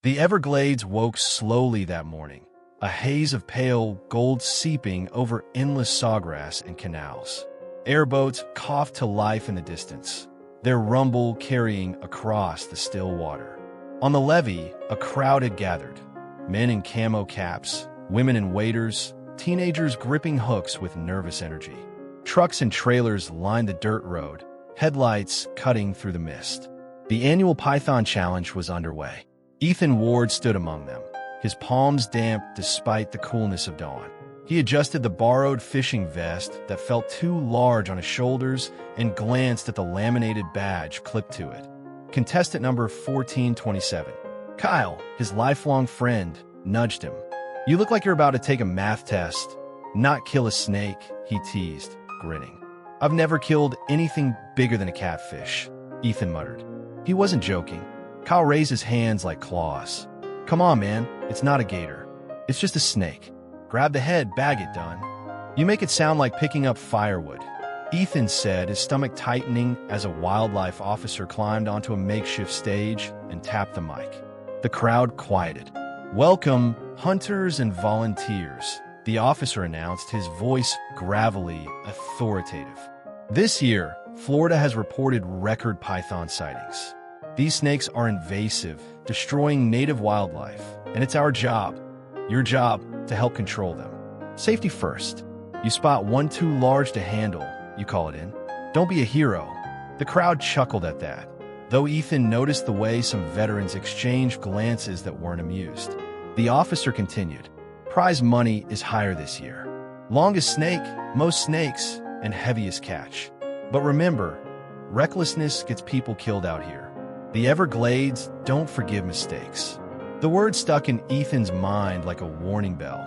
The Everglades woke slowly that morning, a haze of pale gold seeping over endless sawgrass and canals. Airboats coughed to life in the distance, their rumble carrying across the still water. On the levee, a crowd had gathered, men in camo caps, women in waders, teenagers gripping hooks with nervous energy. Trucks and trailers lined the dirt road, headlights cutting through the mist. The annual Python Challenge was underway. Ethan Ward stood among them, his palms damp despite the coolness of dawn. He adjusted the borrowed fishing vest that felt too large on his shoulders and glanced at the laminated badge clipped to it. Contestant number 1427. Kyle, his lifelong friend, nudged him. "You look like you're about to take a math test, not kill a snake," he teased, grinning. "I've never killed anything bigger than a catfish," Ethan muttered. He wasn't joking. Kyle raised his hands like claws. "Come on, man, it's not a gator. It's just a snake. Grab the head, bag it, done." "You make it sound like picking up firewood," Ethan said, his stomach tightening as a wildlife officer climbed onto a makeshift stage and tapped the mic. The crowd quieted. "Welcome, hunters and volunteers," the officer announced, his voice gravelly, authoritative. "This year, Florida has reported record python sightings. These snakes are invasive, destroying native wildlife, and it's our job, your job, to help control them. Safety first. You spot one too large to handle, you call it in. Don't be a hero." The crowd chuckled at that, though Ethan noticed the way some veterans exchanged glances that weren't amused. The officer continued, "Prize money is higher this year. Longest snake, most snakes, and heaviest catch. But remember, recklessness gets people killed out here. The Everglades don't forgive mistakes." The word stuck in Ethan's mind like a warning bell,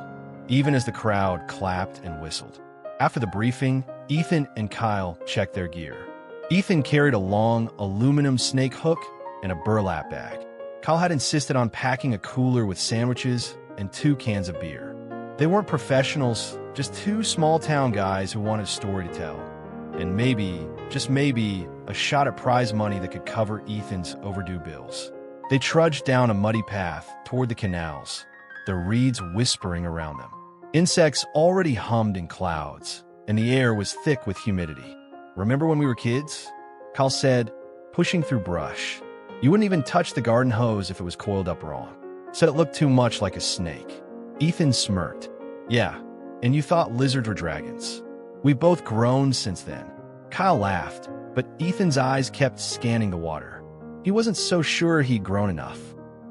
even as the crowd clapped and whistled. After the briefing, Ethan and Kyle checked their gear. Ethan carried a long aluminum snake hook and a burlap bag. Kyle had insisted on packing a cooler with sandwiches and 2 cans of beer. They weren't professionals, just 2 small-town guys who wanted a story to tell. And maybe, just maybe, a shot at prize money that could cover Ethan's overdue bills. They trudged down a muddy path toward the canals, the reeds whispering around them. Insects already hummed in clouds, and the air was thick with humidity. "Remember when we were kids?" Kyle said, pushing through brush. "You wouldn't even touch the garden hose if it was coiled up wrong. Said it looked too much like a snake." Ethan smirked. "Yeah, and you thought lizards were dragons. We've both grown since then." Kyle laughed, but Ethan's eyes kept scanning the water. He wasn't so sure he'd grown enough.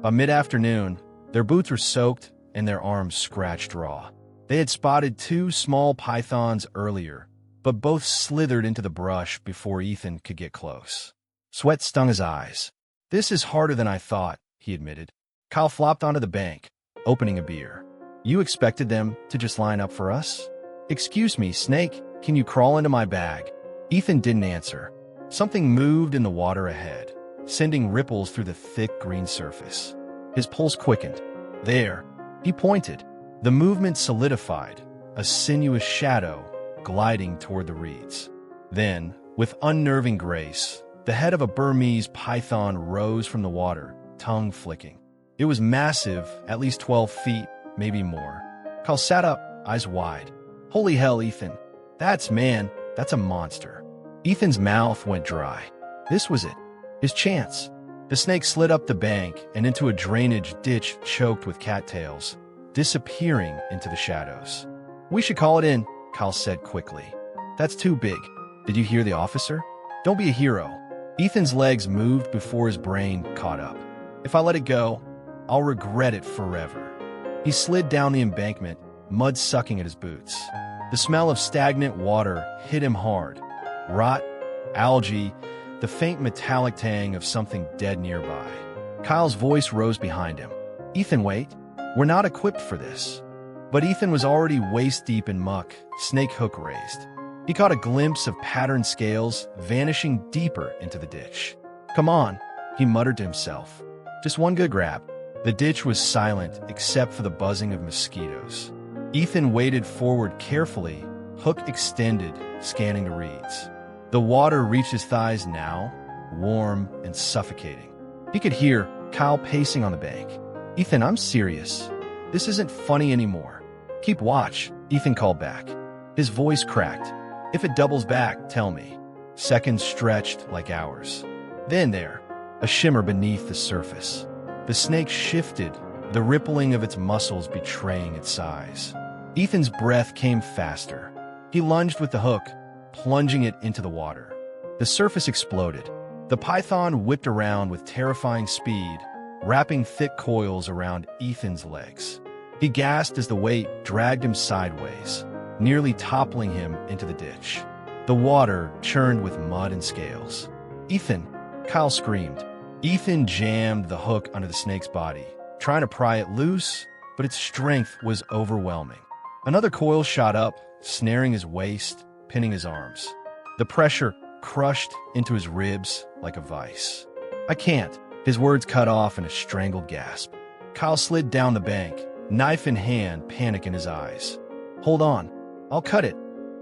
By mid-afternoon, their boots were soaked and their arms scratched raw. They had spotted 2 small pythons earlier, but both slithered into the brush before Ethan could get close. Sweat stung his eyes. "This is harder than I thought," he admitted. Kyle flopped onto the bank, opening a beer. "You expected them to just line up for us?" "Excuse me, Snake, can you crawl into my bag?" Ethan didn't answer. Something moved in the water ahead, sending ripples through the thick green surface. His pulse quickened. "There," he pointed. The movement solidified, a sinuous shadow gliding toward the reeds. Then, with unnerving grace, the head of a Burmese python rose from the water, tongue flicking. It was massive, at least 12 feet, maybe more. Kyle sat up, eyes wide. "Holy hell, Ethan. That's a monster." Ethan's mouth went dry. This was it. His chance. The snake slid up the bank and into a drainage ditch choked with cattails, disappearing into the shadows. "We should call it in," Kyle said quickly. "That's too big. Did you hear the officer? Don't be a hero." Ethan's legs moved before his brain caught up. "If I let it go, I'll regret it forever." He slid down the embankment, mud sucking at his boots. The smell of stagnant water hit him hard. Rot, algae, the faint metallic tang of something dead nearby. Kyle's voice rose behind him. "Ethan, wait. We're not equipped for this." But Ethan was already waist-deep in muck, snake hook raised. He caught a glimpse of patterned scales vanishing deeper into the ditch. "Come on," he muttered to himself. "Just one good grab." The ditch was silent except for the buzzing of mosquitoes. Ethan waded forward carefully, hook extended, scanning the reeds. The water reached his thighs now, warm and suffocating. He could hear Kyle pacing on the bank. Ethan, I'm serious. This isn't funny anymore. Keep watch, Ethan called back. His voice cracked. If it doubles back, tell me. Seconds stretched like hours. Then there, a shimmer beneath the surface. The snake shifted, the rippling of its muscles betraying its size. Ethan's breath came faster. He lunged with the hook, plunging it into the water. The surface exploded. The python whipped around with terrifying speed, wrapping thick coils around Ethan's legs. He gasped as the weight dragged him sideways, nearly toppling him into the ditch. The water churned with mud and scales. "Ethan!" Kyle screamed. Ethan jammed the hook under the snake's body, trying to pry it loose, but its strength was overwhelming. Another coil shot up, snaring his waist, pinning his arms. The pressure crushed into his ribs like a vice. "I can't." His words cut off in a strangled gasp. Kyle slid down the bank, knife in hand, panic in his eyes. "Hold on. I'll cut it."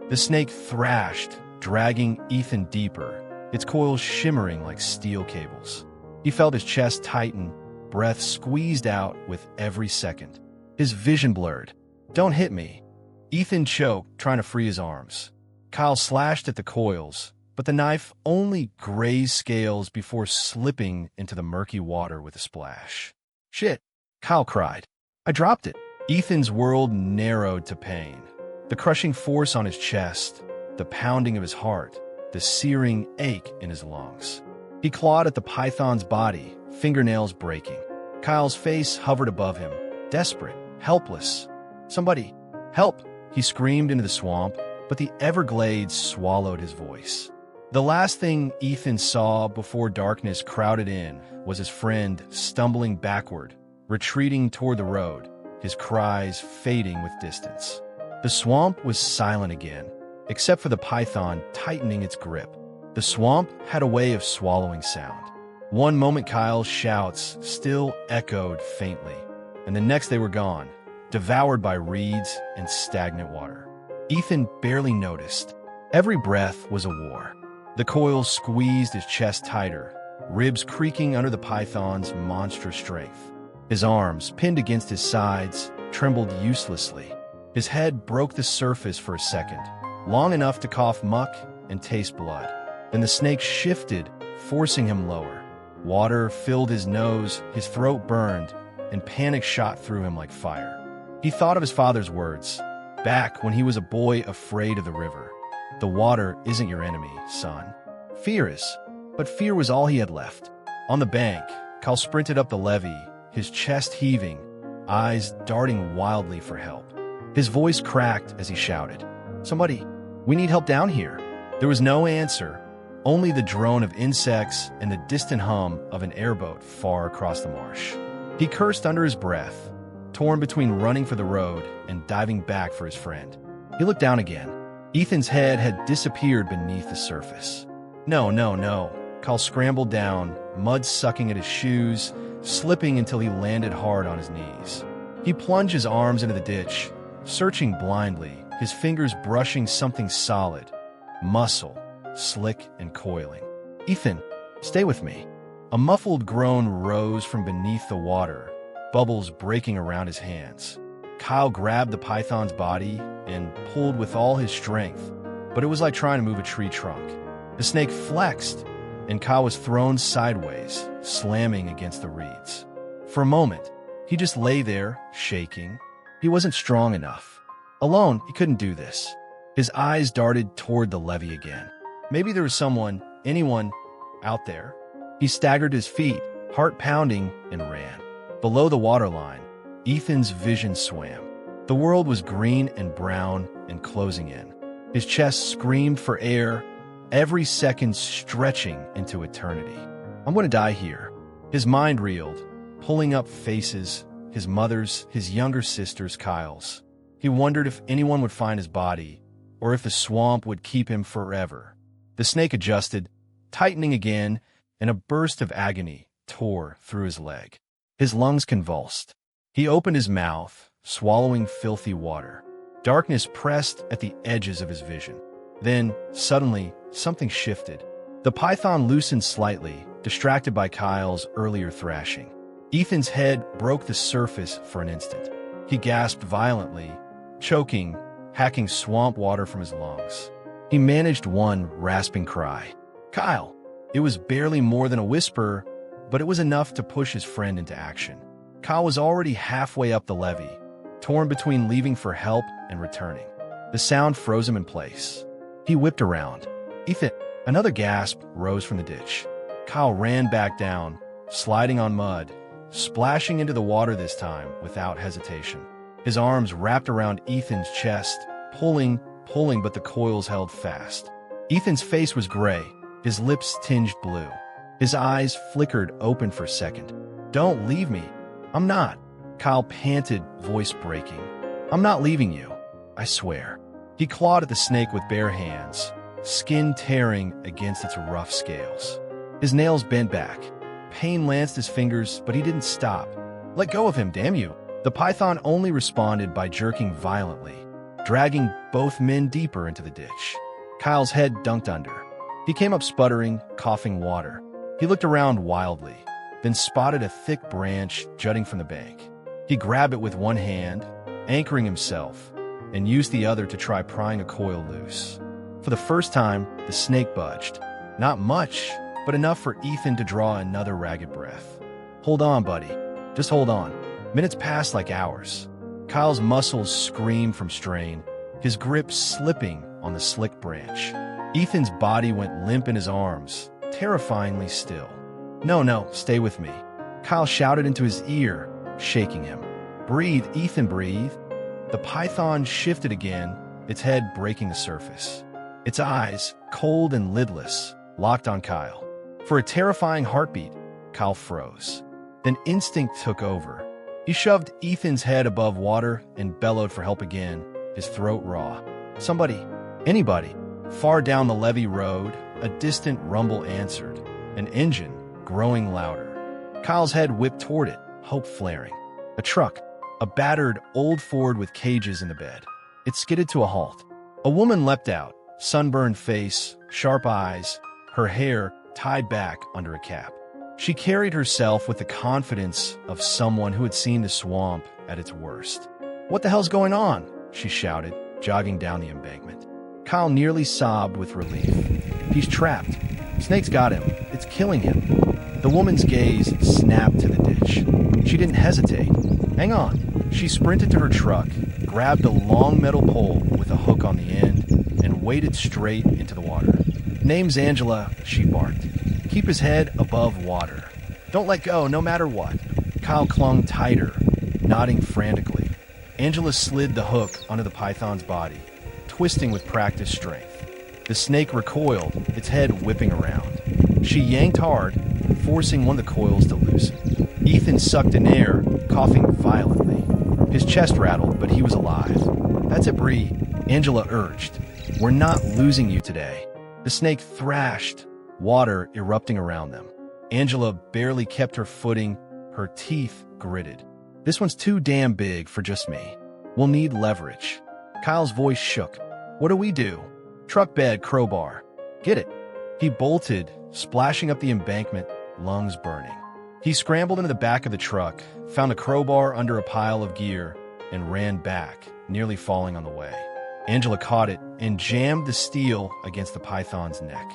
The snake thrashed, dragging Ethan deeper, its coils shimmering like steel cables. He felt his chest tighten, breath squeezed out with every second. His vision blurred. "Don't hit me." Ethan choked, trying to free his arms. Kyle slashed at the coils, but the knife only grazed scales before slipping into the murky water with a splash. "Shit!" Kyle cried. "I dropped it." Ethan's world narrowed to pain. The crushing force on his chest, the pounding of his heart, the searing ache in his lungs. He clawed at the python's body, fingernails breaking. Kyle's face hovered above him, desperate, helpless. "Somebody, help!" He screamed into the swamp, but the Everglades swallowed his voice. The last thing Ethan saw before darkness crowded in was his friend stumbling backward, retreating toward the road, his cries fading with distance. The swamp was silent again, except for the python tightening its grip. The swamp had a way of swallowing sound. One moment Kyle's shouts still echoed faintly, and the next they were gone, devoured by reeds and stagnant water. Ethan barely noticed. Every breath was a war. The coils squeezed his chest tighter, ribs creaking under the python's monstrous strength. His arms, pinned against his sides, trembled uselessly. His head broke the surface for a second, long enough to cough muck and taste blood. Then the snake shifted, forcing him lower. Water filled his nose, his throat burned, and panic shot through him like fire. He thought of his father's words, back when he was a boy afraid of the river. "The water isn't your enemy, son. Fear is." But fear was all he had left. On the bank, Kyle sprinted up the levee, his chest heaving, eyes darting wildly for help. His voice cracked as he shouted, "Somebody, we need help down here." There was no answer, only the drone of insects and the distant hum of an airboat far across the marsh. He cursed under his breath, torn between running for the road and diving back for his friend. He looked down again. Ethan's head had disappeared beneath the surface. No. Kyle scrambled down, mud sucking at his shoes, slipping until he landed hard on his knees. He plunged his arms into the ditch, searching blindly, his fingers brushing something solid, muscle, slick and coiling. "Ethan, stay with me." A muffled groan rose from beneath the water, bubbles breaking around his hands. Kyle grabbed the python's body and pulled with all his strength, but it was like trying to move a tree trunk. The snake flexed, and Kyle was thrown sideways, slamming against the reeds. For a moment, he just lay there, shaking. He wasn't strong enough. Alone, he couldn't do this. His eyes darted toward the levee again. Maybe there was anyone out there. He staggered his feet, heart pounding, and ran. Below the waterline, Ethan's vision swam. The world was green and brown and closing in. His chest screamed for air, every second stretching into eternity. "I'm going to die here." His mind reeled, pulling up faces, his mother's, his younger sister's, Kyle's. He wondered if anyone would find his body, or if the swamp would keep him forever. The snake adjusted, tightening again, and a burst of agony tore through his leg. His lungs convulsed. He opened his mouth, swallowing filthy water. Darkness pressed at the edges of his vision. Then, suddenly, something shifted. The python loosened slightly, distracted by Kyle's earlier thrashing. Ethan's head broke the surface for an instant. He gasped violently, choking, hacking swamp water from his lungs. He managed one rasping cry. "Kyle!" It was barely more than a whisper, but it was enough to push his friend into action. Kyle was already halfway up the levee, torn between leaving for help and returning. The sound froze him in place. He whipped around. "Ethan!" Another gasp rose from the ditch. Kyle ran back down, sliding on mud, splashing into the water this time without hesitation. His arms wrapped around Ethan's chest, pulling, but the coils held fast. Ethan's face was gray, his lips tinged blue. His eyes flickered open for a second. "Don't leave me. I'm not." Kyle panted, voice breaking. "I'm not leaving you. I swear." He clawed at the snake with bare hands, skin tearing against its rough scales. His nails bent back. Pain lanced his fingers, but he didn't stop. "Let go of him, damn you!" The python only responded by jerking violently, dragging both men deeper into the ditch. Kyle's head dunked under. He came up sputtering, coughing water. He looked around wildly, then spotted a thick branch jutting from the bank. He grabbed it with one hand, anchoring himself, and used the other to try prying a coil loose. For the first time, the snake budged. Not much, but enough for Ethan to draw another ragged breath. "Hold on, buddy. Just hold on." Minutes passed like hours. Kyle's muscles screamed from strain, his grip slipping on the slick branch. Ethan's body went limp in his arms, terrifyingly still. No, stay with me." Kyle shouted into his ear, shaking him. "Breathe, Ethan, breathe." The python shifted again, its head breaking the surface. Its eyes, cold and lidless, locked on Kyle. For a terrifying heartbeat, Kyle froze. Then instinct took over. He shoved Ethan's head above water and bellowed for help again, his throat raw. "Somebody, anybody." Far down the levee road, a distant rumble answered, an engine growing louder. Kyle's head whipped toward it, hope flaring. A truck, a battered old Ford with cages in the bed. It skidded to a halt. A woman leapt out, sunburned face, sharp eyes, her hair tied back under a cap. She carried herself with the confidence of someone who had seen the swamp at its worst. "What the hell's going on?" she shouted, jogging down the embankment. Kyle nearly sobbed with relief. "He's trapped. Snake's got him. It's killing him." The woman's gaze snapped to the ditch. She didn't hesitate. "Hang on." She sprinted to her truck, grabbed a long metal pole with a hook on the end, and waded straight into the water. "Name's Angela," she barked. "Keep his head above water. Don't let go, no matter what." Kyle clung tighter, nodding frantically. Angela slid the hook onto the python's body, twisting with practiced strength. The snake recoiled, its head whipping around. She yanked hard, forcing one of the coils to loosen. Ethan sucked in air, coughing violently. His chest rattled, but he was alive. "That's it, Bree," Angela urged. "We're not losing you today." The snake thrashed, water erupting around them. Angela barely kept her footing, her teeth gritted. "This one's too damn big for just me. We'll need leverage." Kyle's voice shook. "What do we do?" "Truck bed, crowbar. Get it." He bolted, splashing up the embankment, lungs burning. He scrambled into the back of the truck, found a crowbar under a pile of gear, and ran back, nearly falling on the way. Angela caught it and jammed the steel against the python's neck.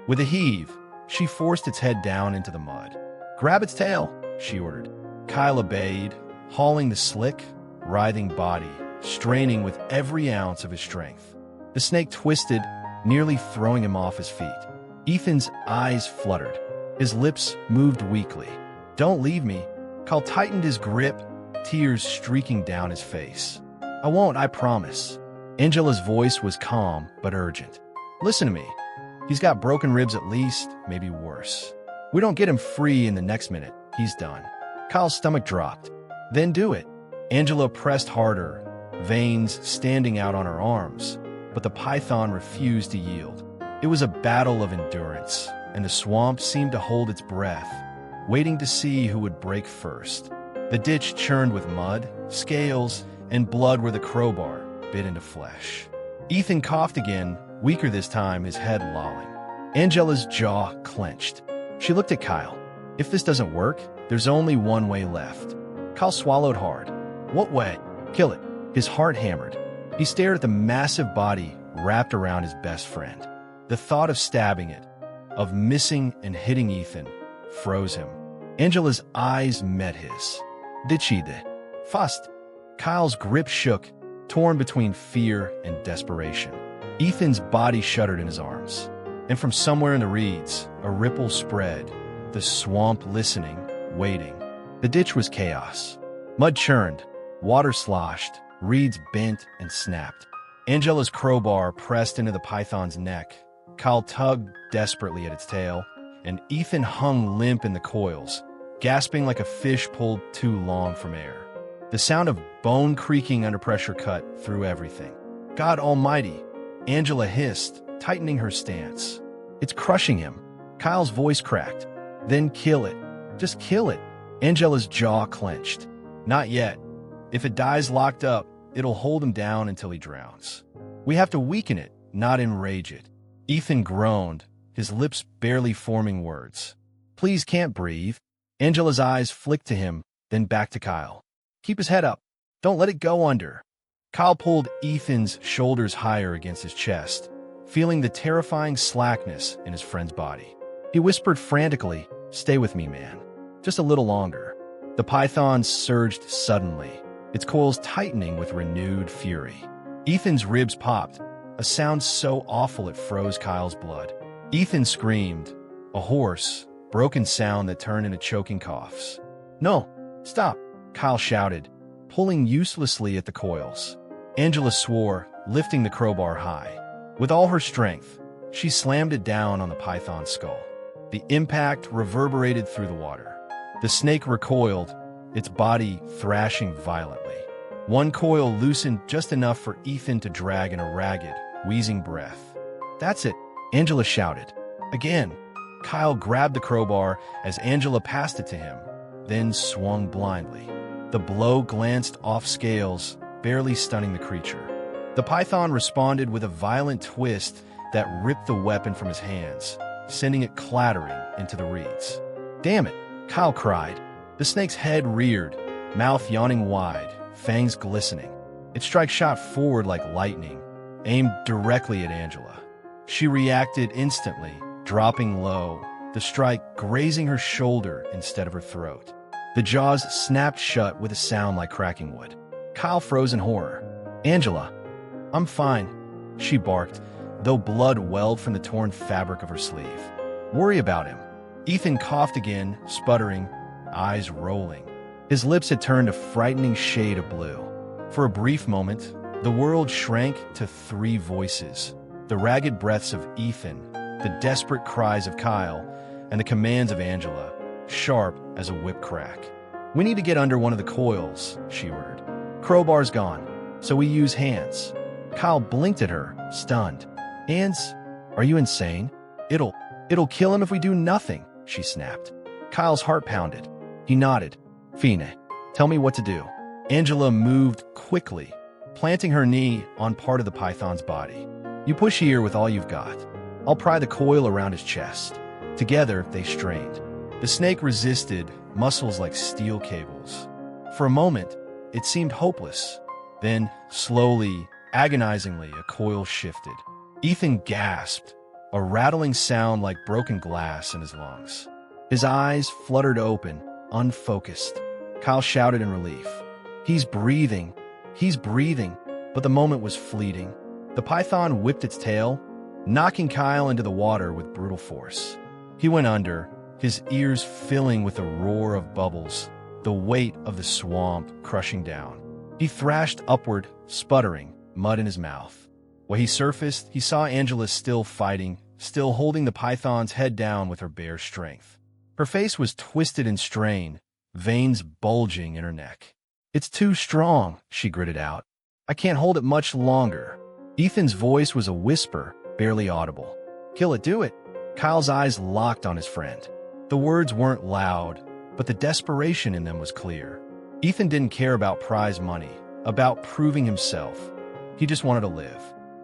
With a heave, she forced its head down into the mud. "Grab its tail," she ordered. Kyle obeyed, hauling the slick, writhing body, straining with every ounce of his strength. The snake twisted, nearly throwing him off his feet. Ethan's eyes fluttered. His lips moved weakly. "Don't leave me." Kyle tightened his grip, tears streaking down his face. "I won't, I promise." Angela's voice was calm but urgent. "Listen to me. He's got broken ribs at least, maybe worse. We don't get him free in the next minute, he's done." Kyle's stomach dropped. "Then do it." Angela pressed harder, veins standing out on her arms, but the python refused to yield. It was a battle of endurance, and the swamp seemed to hold its breath, waiting to see who would break first. The ditch churned with mud, scales, and blood where the crowbar bit into flesh. Ethan coughed again, weaker this time, his head lolling. Angela's jaw clenched. She looked at Kyle. "If this doesn't work, There's only one way left. Kyle swallowed hard. What way? Kill it. His heart hammered. He stared at the massive body wrapped around his best friend. The thought of stabbing it, of missing and hitting Ethan, froze him. Angela's eyes met his. Decide. Fast. Kyle's grip shook, torn between fear and desperation. Ethan's body shuddered in his arms. And from somewhere in the reeds, a ripple spread, the swamp listening, waiting. The ditch was chaos. Mud churned, water sloshed, reeds bent and snapped. Angela's crowbar pressed into the python's neck. Kyle tugged desperately at its tail, and Ethan hung limp in the coils, gasping like a fish pulled too long from air. The sound of bone creaking under pressure cut through everything. God Almighty, Angela hissed, tightening her stance. It's crushing him. Kyle's voice cracked. Then kill it. Just kill it. Angela's jaw clenched. Not yet. If it dies locked up, it'll hold him down until he drowns. We have to weaken it, not enrage it. Ethan groaned, his lips barely forming words. Please can't breathe. Angela's eyes flicked to him, then back to Kyle. Keep his head up. Don't let it go under. Kyle pulled Ethan's shoulders higher against his chest, feeling the terrifying slackness in his friend's body. He whispered frantically, "Stay with me, man. Just a little longer." The python surged suddenly, its coils tightening with renewed fury. Ethan's ribs popped, a sound so awful it froze Kyle's blood. Ethan screamed, a hoarse, broken sound that turned into choking coughs. "No, stop," Kyle shouted, pulling uselessly at the coils. Angela swore, lifting the crowbar high. With all her strength, she slammed it down on the python's skull. The impact reverberated through the water. The snake recoiled, its body thrashing violently. One coil loosened just enough for Ethan to drag in a ragged, wheezing breath. "That's it," Angela shouted. Again, Kyle grabbed the crowbar as Angela passed it to him, then swung blindly. The blow glanced off scales, barely stunning the creature. The python responded with a violent twist that ripped the weapon from his hands, sending it clattering into the reeds. "Damn it," Kyle cried. The snake's head reared, mouth yawning wide, fangs glistening. Its strike shot forward like lightning, aimed directly at Angela. She reacted instantly, dropping low, the strike grazing her shoulder instead of her throat. The jaws snapped shut with a sound like cracking wood. Kyle froze in horror. "Angela, I'm fine," she barked, though blood welled from the torn fabric of her sleeve. "Worry about him." Ethan coughed again, sputtering, eyes rolling. His lips had turned a frightening shade of blue. For a brief moment, the world shrank to three voices: the ragged breaths of Ethan, the desperate cries of Kyle, and the commands of Angela, sharp as a whip crack. "We need to get under one of the coils," she ordered. "Crowbar's gone, so we use hands." Kyle blinked at her, stunned. "Hands? Are you insane? It'll kill him if we do nothing," she snapped. Kyle's heart pounded. He nodded. "Fine, tell me what to do." Angela moved quickly, planting her knee on part of the python's body. "You push here with all you've got. I'll pry the coil around his chest." Together, they strained. The snake resisted, muscles like steel cables. For a moment, it seemed hopeless. Then, slowly, agonizingly, a coil shifted. Ethan gasped, a rattling sound like broken glass in his lungs. His eyes fluttered open, unfocused. Kyle shouted in relief. He's breathing, but the moment was fleeting. The python whipped its tail, knocking Kyle into the water with brutal force. He went under, his ears filling with a roar of bubbles, the weight of the swamp crushing down. He thrashed upward, sputtering, mud in his mouth. When he surfaced, he saw Angela still fighting, still holding the python's head down with her bare strength. Her face was twisted in strain, veins bulging in her neck. "It's too strong," she gritted out. "I can't hold it much longer." Ethan's voice was a whisper, barely audible. "Kill it, do it." Kyle's eyes locked on his friend. The words weren't loud, but the desperation in them was clear. Ethan didn't care about prize money, about proving himself. He just wanted to live.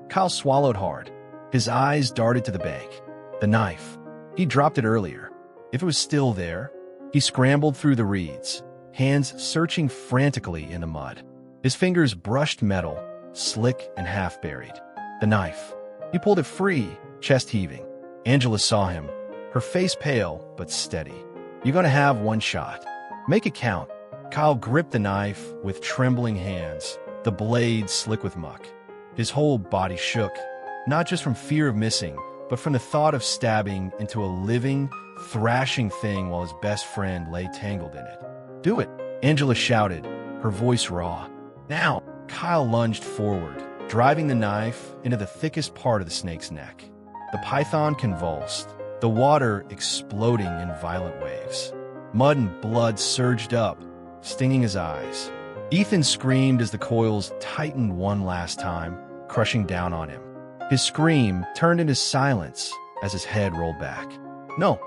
Kyle swallowed hard. His eyes darted to the bank. The knife. He dropped it earlier. If it was still there, He scrambled through the reeds, hands searching frantically in the mud. His fingers brushed metal, slick and half-buried. The knife. He pulled it free, chest heaving. Angela saw him, her face pale but steady. "You're gonna have one shot. Make it count." Kyle gripped the knife with trembling hands, the blade slick with muck. His whole body shook, not just from fear of missing, but from the thought of stabbing into a living, thrashing thing while his best friend lay tangled in it. "Do it," Angela shouted, her voice raw. "Now!" Kyle lunged forward, driving the knife into the thickest part of the snake's neck. The python convulsed, the water exploding in violent waves. Mud and blood surged up, stinging his eyes. Ethan screamed as the coils tightened one last time, crushing down on him. His scream turned into silence as his head rolled back. "No!"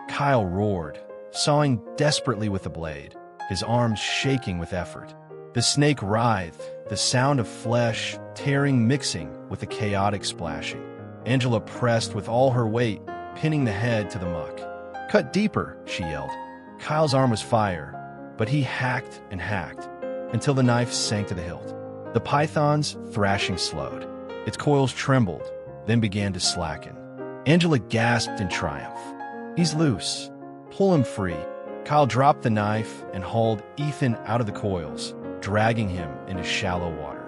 Kyle roared, sawing desperately with the blade, his arms shaking with effort. The snake writhed, the sound of flesh tearing mixing with the chaotic splashing. Angela pressed with all her weight, pinning the head to the muck. "Cut deeper," she yelled. Kyle's arm was fire, but he hacked and hacked until the knife sank to the hilt. The python's thrashing slowed. Its coils trembled, then began to slacken. Angela gasped in triumph. "He's loose. Pull him free." Kyle dropped the knife and hauled Ethan out of the coils, dragging him into shallow water.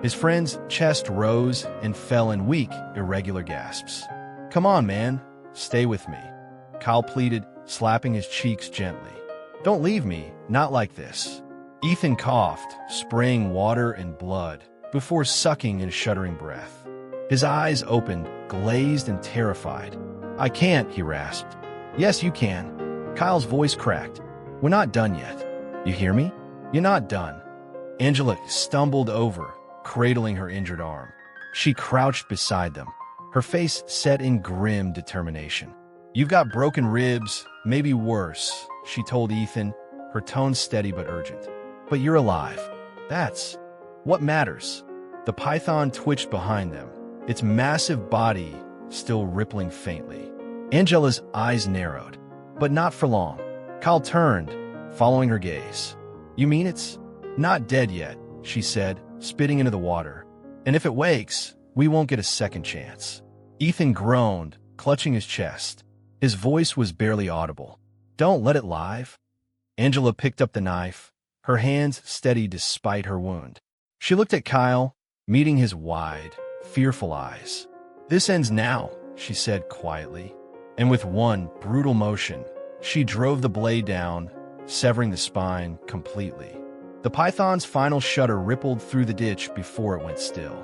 His friend's chest rose and fell in weak, irregular gasps. "Come on, man. Stay with me," Kyle pleaded, slapping his cheeks gently. "Don't leave me, not like this." Ethan coughed, spraying water and blood, before sucking in a shuddering breath. His eyes opened, glazed and terrified. "I can't," he rasped. "Yes, you can." Kyle's voice cracked. "We're not done yet. You hear me? You're not done." Angela stumbled over, cradling her injured arm. She crouched beside them, her face set in grim determination. "You've got broken ribs, maybe worse," she told Ethan, her tone steady but urgent. "But you're alive. That's what matters." The python twitched behind them, its massive body still rippling faintly. Angela's eyes narrowed, but not for long. Kyle turned, following her gaze. "You mean it's not dead yet," she said, spitting into the water. "And if it wakes, we won't get a second chance." Ethan groaned, clutching his chest. His voice was barely audible. "Don't let it live." Angela picked up the knife, her hands steady despite her wound. She looked at Kyle, meeting his wide, fearful eyes. "This ends now," she said quietly. And with one brutal motion, she drove the blade down, severing the spine completely. The python's final shudder rippled through the ditch before it went still.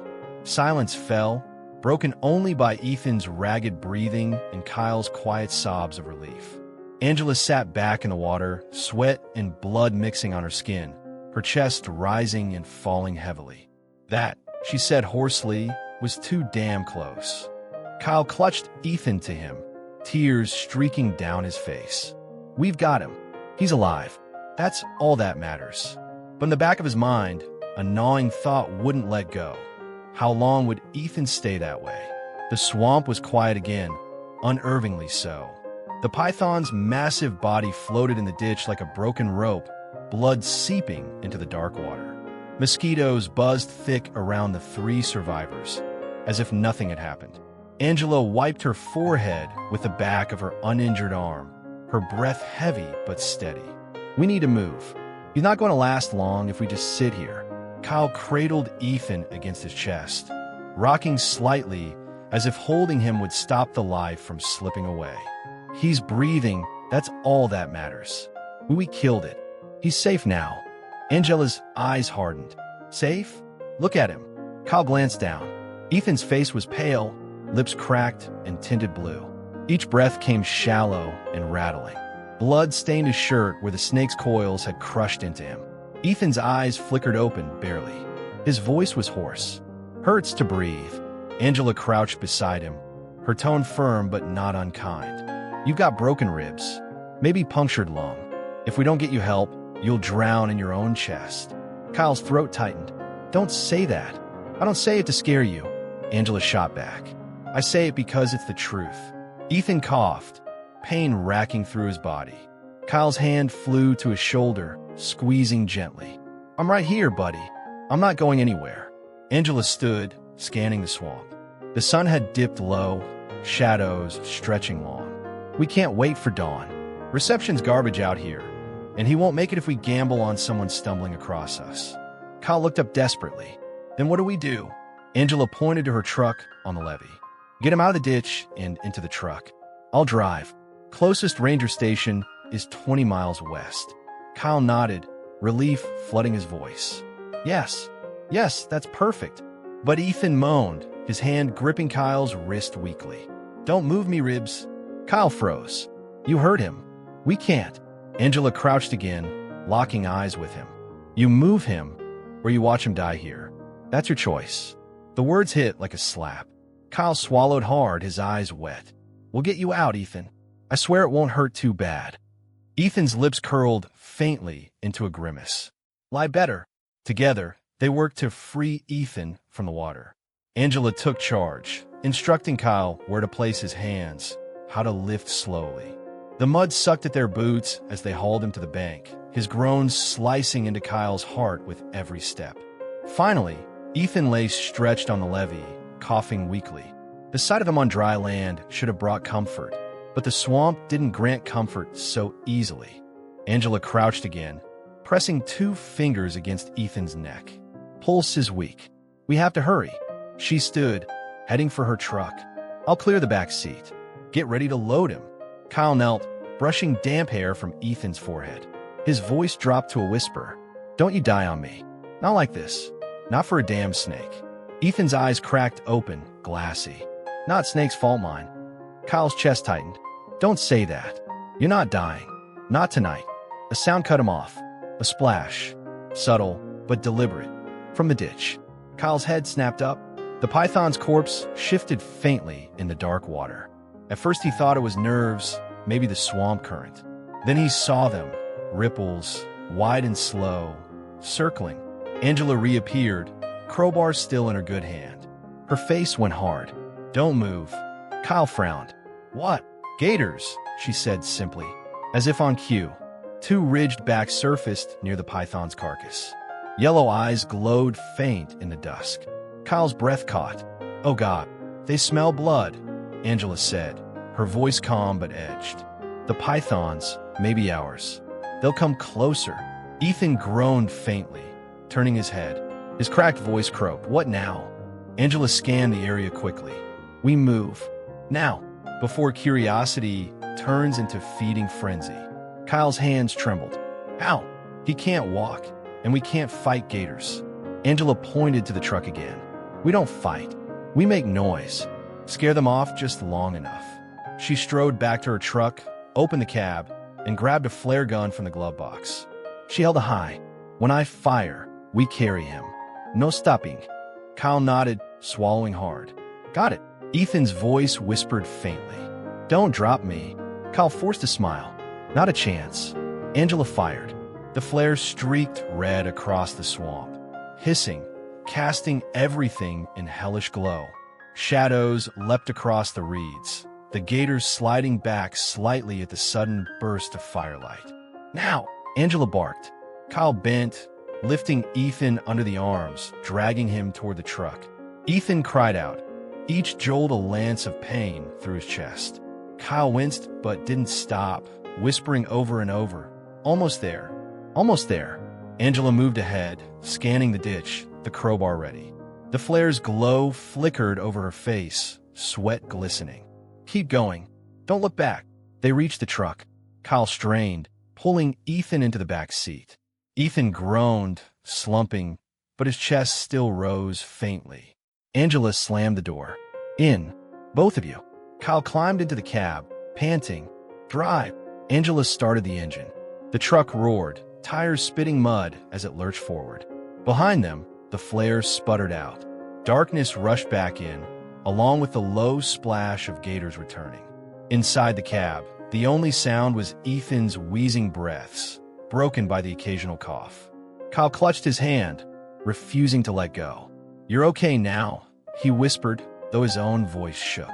Silence fell, broken only by Ethan's ragged breathing and Kyle's quiet sobs of relief. Angela sat back in the water, sweat and blood mixing on her skin, her chest rising and falling heavily. "That," she said hoarsely, "was too damn close." Kyle clutched Ethan to him, tears streaking down his face. "We've got him. He's alive. That's all that matters." But in the back of his mind, a gnawing thought wouldn't let go. How long would Ethan stay that way? The swamp was quiet again, unnervingly so. The python's massive body floated in the ditch like a broken rope, blood seeping into the dark water. Mosquitoes buzzed thick around the three survivors, as if nothing had happened. Angela wiped her forehead with the back of her uninjured arm, her breath heavy but steady. "We need to move. He's not going to last long if we just sit here." Kyle cradled Ethan against his chest, rocking slightly as if holding him would stop the life from slipping away. "He's breathing, that's all that matters. We killed it. He's safe now." Angela's eyes hardened. "Safe? Look at him." Kyle glanced down. Ethan's face was pale, lips cracked and tinted blue. Each breath came shallow and rattling. Blood stained his shirt where the snake's coils had crushed into him. Ethan's eyes flickered open, barely. His voice was hoarse. "Hurts to breathe." Angela crouched beside him, her tone firm but not unkind. "You've got broken ribs, maybe punctured lung. If we don't get you help, you'll drown in your own chest." Kyle's throat tightened. "Don't say that. I don't say it to scare you." Angela shot back. "I say it because it's the truth." Ethan coughed, pain racking through his body. Kyle's hand flew to his shoulder, squeezing gently. I'm right here, buddy. I'm not going anywhere. Angela stood, scanning the swamp. The sun had dipped low, shadows stretching long. We can't wait for dawn. Reception's garbage out here, and he won't make it if we gamble on someone stumbling across us. Kyle looked up desperately. Then what do we do? Angela pointed to her truck on the levee. Get him out of the ditch and into the truck. I'll drive. Closest ranger station is 20 miles west. Kyle nodded, relief flooding his voice. Yes, that's perfect. But Ethan moaned, his hand gripping Kyle's wrist weakly. Don't move me, Ribs. Kyle froze. You heard him. We can't. Angela crouched again, locking eyes with him. You move him, or you watch him die here. That's your choice. The words hit like a slap. Kyle swallowed hard, his eyes wet. We'll get you out, Ethan. I swear it won't hurt too bad. Ethan's lips curled faintly into a grimace. Lie better. Together, they worked to free Ethan from the water. Angela took charge, instructing Kyle where to place his hands, how to lift slowly. The mud sucked at their boots as they hauled him to the bank, his groans slicing into Kyle's heart with every step. Finally, Ethan lay stretched on the levee, coughing weakly. The sight of him on dry land should have brought comfort, but the swamp didn't grant comfort so easily. Angela crouched again, pressing 2 fingers against Ethan's neck. Pulse is weak. We have to hurry. She stood, heading for her truck. I'll clear the back seat. Get ready to load him. Kyle knelt, brushing damp hair from Ethan's forehead. His voice dropped to a whisper. Don't you die on me. Not like this. Not for a damn snake. Ethan's eyes cracked open, glassy. Not snake's fault, mine. Kyle's chest tightened. Don't say that. You're not dying. Not tonight. A sound cut him off. A splash. Subtle, but deliberate. From the ditch. Kyle's head snapped up. The python's corpse shifted faintly in the dark water. At first he thought it was nerves, maybe the swamp current. Then he saw them, ripples, wide and slow, circling. Angela reappeared, crowbar still in her good hand. Her face went hard. Don't move. Kyle frowned. What? Gators, she said simply, as if on cue. 2 ridged backs surfaced near the python's carcass. Yellow eyes glowed faint in the dusk. Kyle's breath caught. Oh God, they smell blood, Angela said, her voice calm but edged. The pythons, maybe ours. They'll come closer. Ethan groaned faintly, turning his head. His cracked voice croaked. What now? Angela scanned the area quickly. We move. Now, before curiosity turns into feeding frenzy. Kyle's hands trembled. How? He can't walk, and we can't fight gators. Angela pointed to the truck again. We don't fight. We make noise. Scare them off just long enough. She strode back to her truck, opened the cab, and grabbed a flare gun from the glove box. She held it high. When I fire, we carry him. No stopping. Kyle nodded, swallowing hard. Got it. Ethan's voice whispered faintly. Don't drop me. Kyle forced a smile. Not a chance. Angela fired. The flare streaked red across the swamp, hissing, casting everything in hellish glow. Shadows leapt across the reeds, the gators sliding back slightly at the sudden burst of firelight. Now, Angela barked. Kyle bent, lifting Ethan under the arms, dragging him toward the truck. Ethan cried out, each jolt a lance of pain through his chest. Kyle winced but didn't stop, whispering over and over, almost there, almost there. Angela moved ahead, scanning the ditch, the crowbar ready. The flare's glow flickered over her face, sweat glistening. Keep going. Don't look back. They reached the truck. Kyle strained, pulling Ethan into the back seat. Ethan groaned, slumping, but his chest still rose faintly. Angela slammed the door. In. Both of you. Kyle climbed into the cab, panting. Drive. Angela started the engine. The truck roared, tires spitting mud as it lurched forward. Behind them, the flare sputtered out. Darkness rushed back in, along with the low splash of gators returning. Inside the cab, the only sound was Ethan's wheezing breaths, broken by the occasional cough. Kyle clutched his hand, refusing to let go. You're okay now, he whispered, though his own voice shook.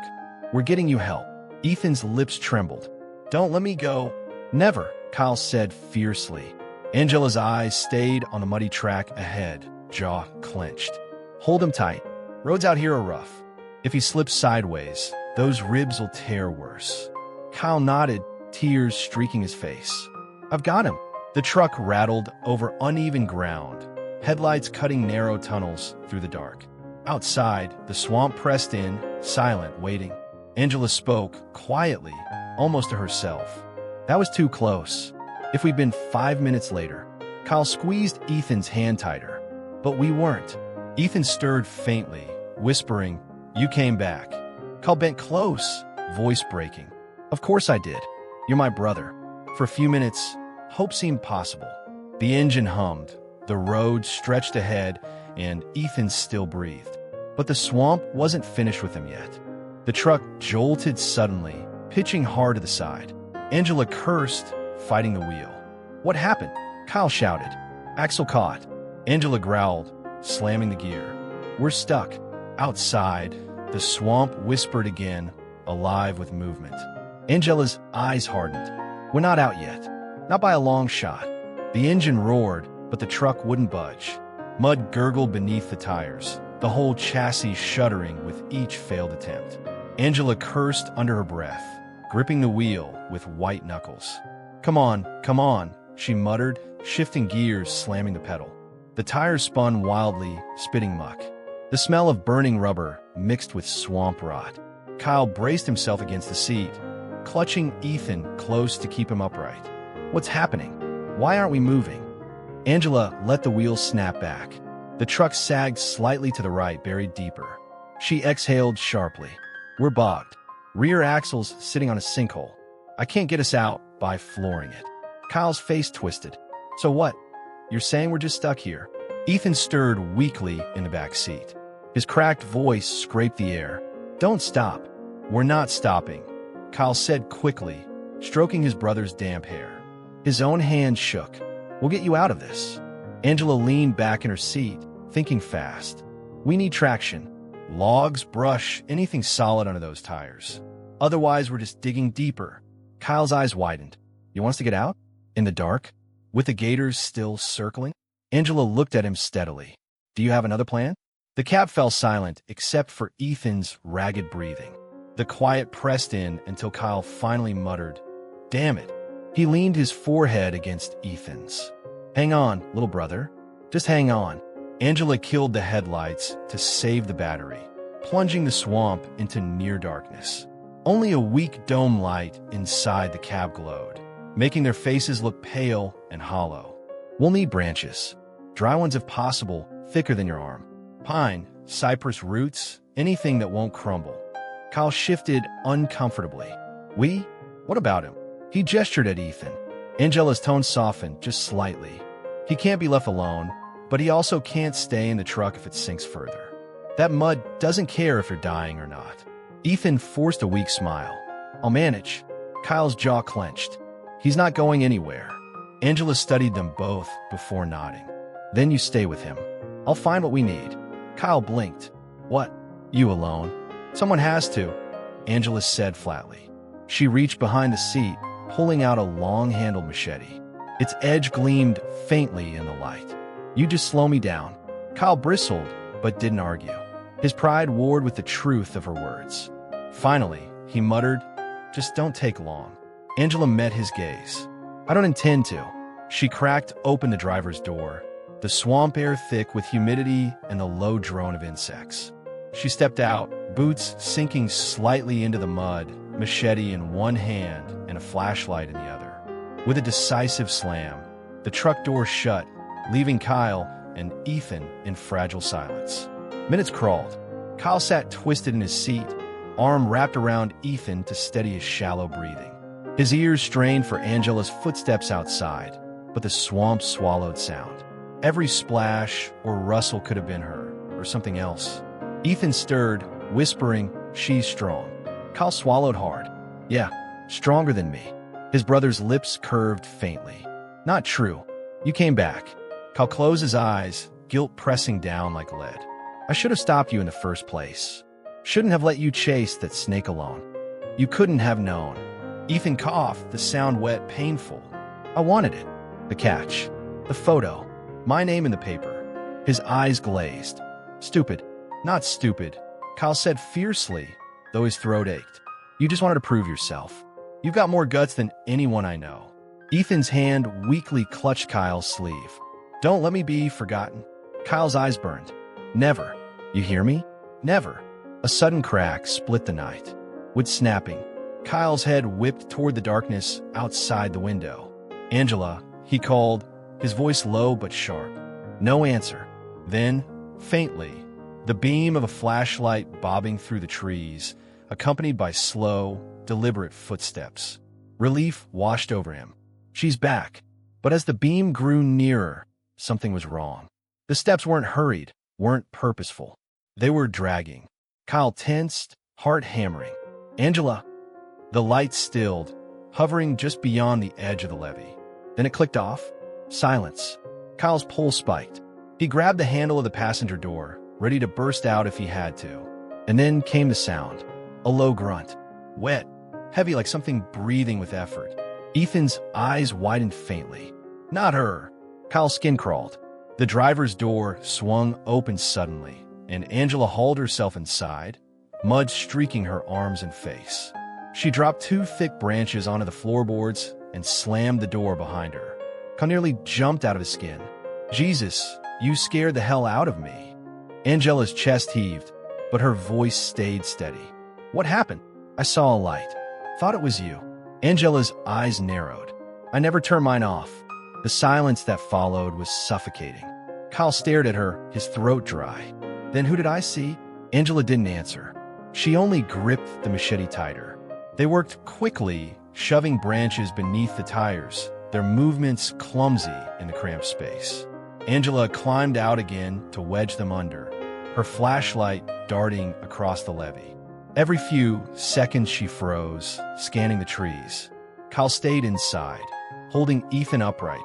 We're getting you help. Ethan's lips trembled. Don't let me go. Never. Kyle said fiercely. Angela's eyes stayed on the muddy track ahead, jaw clenched. Hold him tight. Roads out here are rough. If he slips sideways, those ribs will tear worse. Kyle nodded, tears streaking his face. I've got him. The truck rattled over uneven ground, headlights cutting narrow tunnels through the dark. Outside, the swamp pressed in, silent, waiting. Angela spoke, quietly, almost to herself. That was too close. If we'd been 5 minutes later. Kyle squeezed Ethan's hand tighter. But we weren't. Ethan stirred faintly, whispering, "You came back." Kyle bent close, voice breaking. "Of course I did. You're my brother." For a few minutes, hope seemed possible. The engine hummed, the road stretched ahead, and Ethan still breathed. But the swamp wasn't finished with him yet. The truck jolted suddenly, pitching hard to the side. Angela cursed, fighting the wheel. "What happened?" Kyle shouted. "Axle caught." Angela growled, slamming the gear. "We're stuck." Outside, the swamp whispered again, alive with movement. Angela's eyes hardened. "We're not out yet. Not by a long shot." The engine roared, but the truck wouldn't budge. Mud gurgled beneath the tires, the whole chassis shuddering with each failed attempt. Angela cursed under her breath, gripping the wheel with white knuckles. Come on," she muttered, shifting gears, slamming the pedal. The tires spun wildly, spitting muck. The smell of burning rubber mixed with swamp rot. Kyle braced himself against the seat, clutching Ethan close to keep him upright. "What's happening? Why aren't we moving?" Angela let the wheels snap back. The truck sagged slightly to the right, buried deeper. She exhaled sharply. "We're bogged. Rear axle's sitting on a sinkhole. I can't get us out by flooring it." Kyle's face twisted. "So what? You're saying we're just stuck here?" Ethan stirred weakly in the back seat. His cracked voice scraped the air. "Don't stop." "We're not stopping," Kyle said quickly, stroking his brother's damp hair. His own hand shook. "We'll get you out of this." Angela leaned back in her seat, thinking fast. "We need traction. Logs, brush, anything solid under those tires. Otherwise, we're just digging deeper." Kyle's eyes widened. "You want us to get out? In the dark? With the gators still circling?" Angela looked at him steadily. "Do you have another plan?" The cab fell silent except for Ethan's ragged breathing. The quiet pressed in until Kyle finally muttered, "Damn it." He leaned his forehead against Ethan's. "Hang on, little brother. Just hang on." Angela killed the headlights to save the battery, plunging the swamp into near darkness. Only a weak dome light inside the cab glowed, making their faces look pale and hollow. "We'll need branches. Dry ones if possible, thicker than your arm. Pine, cypress roots, anything that won't crumble." Kyle shifted uncomfortably. "We? What about him?" He gestured at Ethan. Angela's tone softened just slightly. "He can't be left alone, but he also can't stay in the truck if it sinks further. That mud doesn't care if you're dying or not." Ethan forced a weak smile. "I'll manage." Kyle's jaw clenched. "He's not going anywhere." Angela studied them both before nodding. "Then you stay with him. I'll find what we need." Kyle blinked. "What? You alone?" "Someone has to," Angela said flatly. She reached behind the seat, pulling out a long-handled machete. Its edge gleamed faintly in the light. "You just slow me down." Kyle bristled, but didn't argue. His pride warred with the truth of her words. Finally, he muttered, "Just don't take long." Angela met his gaze. "I don't intend to." She cracked open the driver's door, the swamp air thick with humidity and the low drone of insects. She stepped out, boots sinking slightly into the mud, machete in one hand and a flashlight in the other. With a decisive slam, the truck door shut, leaving Kyle and Ethan in fragile silence. Minutes crawled. Kyle sat twisted in his seat, arm wrapped around Ethan to steady his shallow breathing. His ears strained for Angela's footsteps outside, but the swamp swallowed sound. Every splash or rustle could have been her, or something else. Ethan stirred, whispering, "She's strong." Kyle swallowed hard. "Yeah, stronger than me." His brother's lips curved faintly. "Not true. You came back." Kyle closed his eyes, guilt pressing down like lead. "I should have stopped you in the first place. Shouldn't have let you chase that snake alone. You couldn't have known." Ethan coughed, the sound wet, painful. I wanted it. The catch. The photo. My name in the paper. His eyes glazed. Stupid. Not stupid, Kyle said fiercely, though his throat ached. You just wanted to prove yourself. You've got more guts than anyone I know. Ethan's hand weakly clutched Kyle's sleeve. Don't let me be forgotten. Kyle's eyes burned. Never. You hear me? Never. A sudden crack split the night. With snapping, Kyle's head whipped toward the darkness outside the window. Angela, he called, his voice low but sharp. No answer. Then, faintly, the beam of a flashlight bobbing through the trees, accompanied by slow, deliberate footsteps. Relief washed over him. She's back. But as the beam grew nearer, something was wrong. The steps weren't hurried, weren't purposeful. They were dragging. Kyle tensed, heart hammering. Angela. The light stilled, hovering just beyond the edge of the levee. Then it clicked off. Silence. Kyle's pulse spiked. He grabbed the handle of the passenger door, ready to burst out if he had to. And then came the sound. A low grunt. Wet. Heavy like something breathing with effort. Ethan's eyes widened faintly. Not her. Kyle's skin crawled. The driver's door swung open suddenly, and Angela hauled herself inside, mud streaking her arms and face. She dropped 2 thick branches onto the floorboards and slammed the door behind her. Kyle nearly jumped out of his skin. Jesus, you scared the hell out of me. Angela's chest heaved, but her voice stayed steady. What happened? I saw a light. Thought it was you. Angela's eyes narrowed. I never turned mine off. The silence that followed was suffocating. Kyle stared at her, his throat dry. Then who did I see? Angela didn't answer. She only gripped the machete tighter. They worked quickly, shoving branches beneath the tires, their movements clumsy in the cramped space. Angela climbed out again to wedge them under, her flashlight darting across the levee. Every few seconds she froze, scanning the trees. Kyle stayed inside, holding Ethan upright,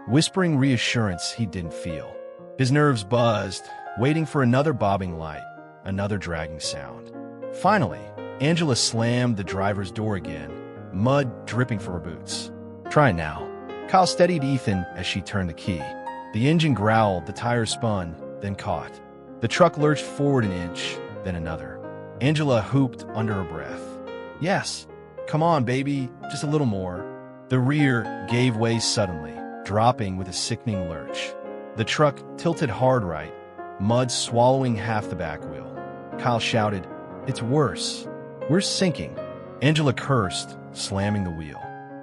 whispering reassurance he didn't feel. His nerves buzzed, waiting for another bobbing light, another dragging sound. Finally, Angela slammed the driver's door again, mud dripping from her boots. Try now. Kyle steadied Ethan as she turned the key. The engine growled, the tires spun, then caught. The truck lurched forward an inch, then another. Angela whooped under her breath. Yes. Come on, baby. Just a little more. The rear gave way suddenly, dropping with a sickening lurch. The truck tilted hard right, mud swallowing half the back wheel. Kyle shouted, It's worse. We're sinking. Angela cursed, slamming the wheel.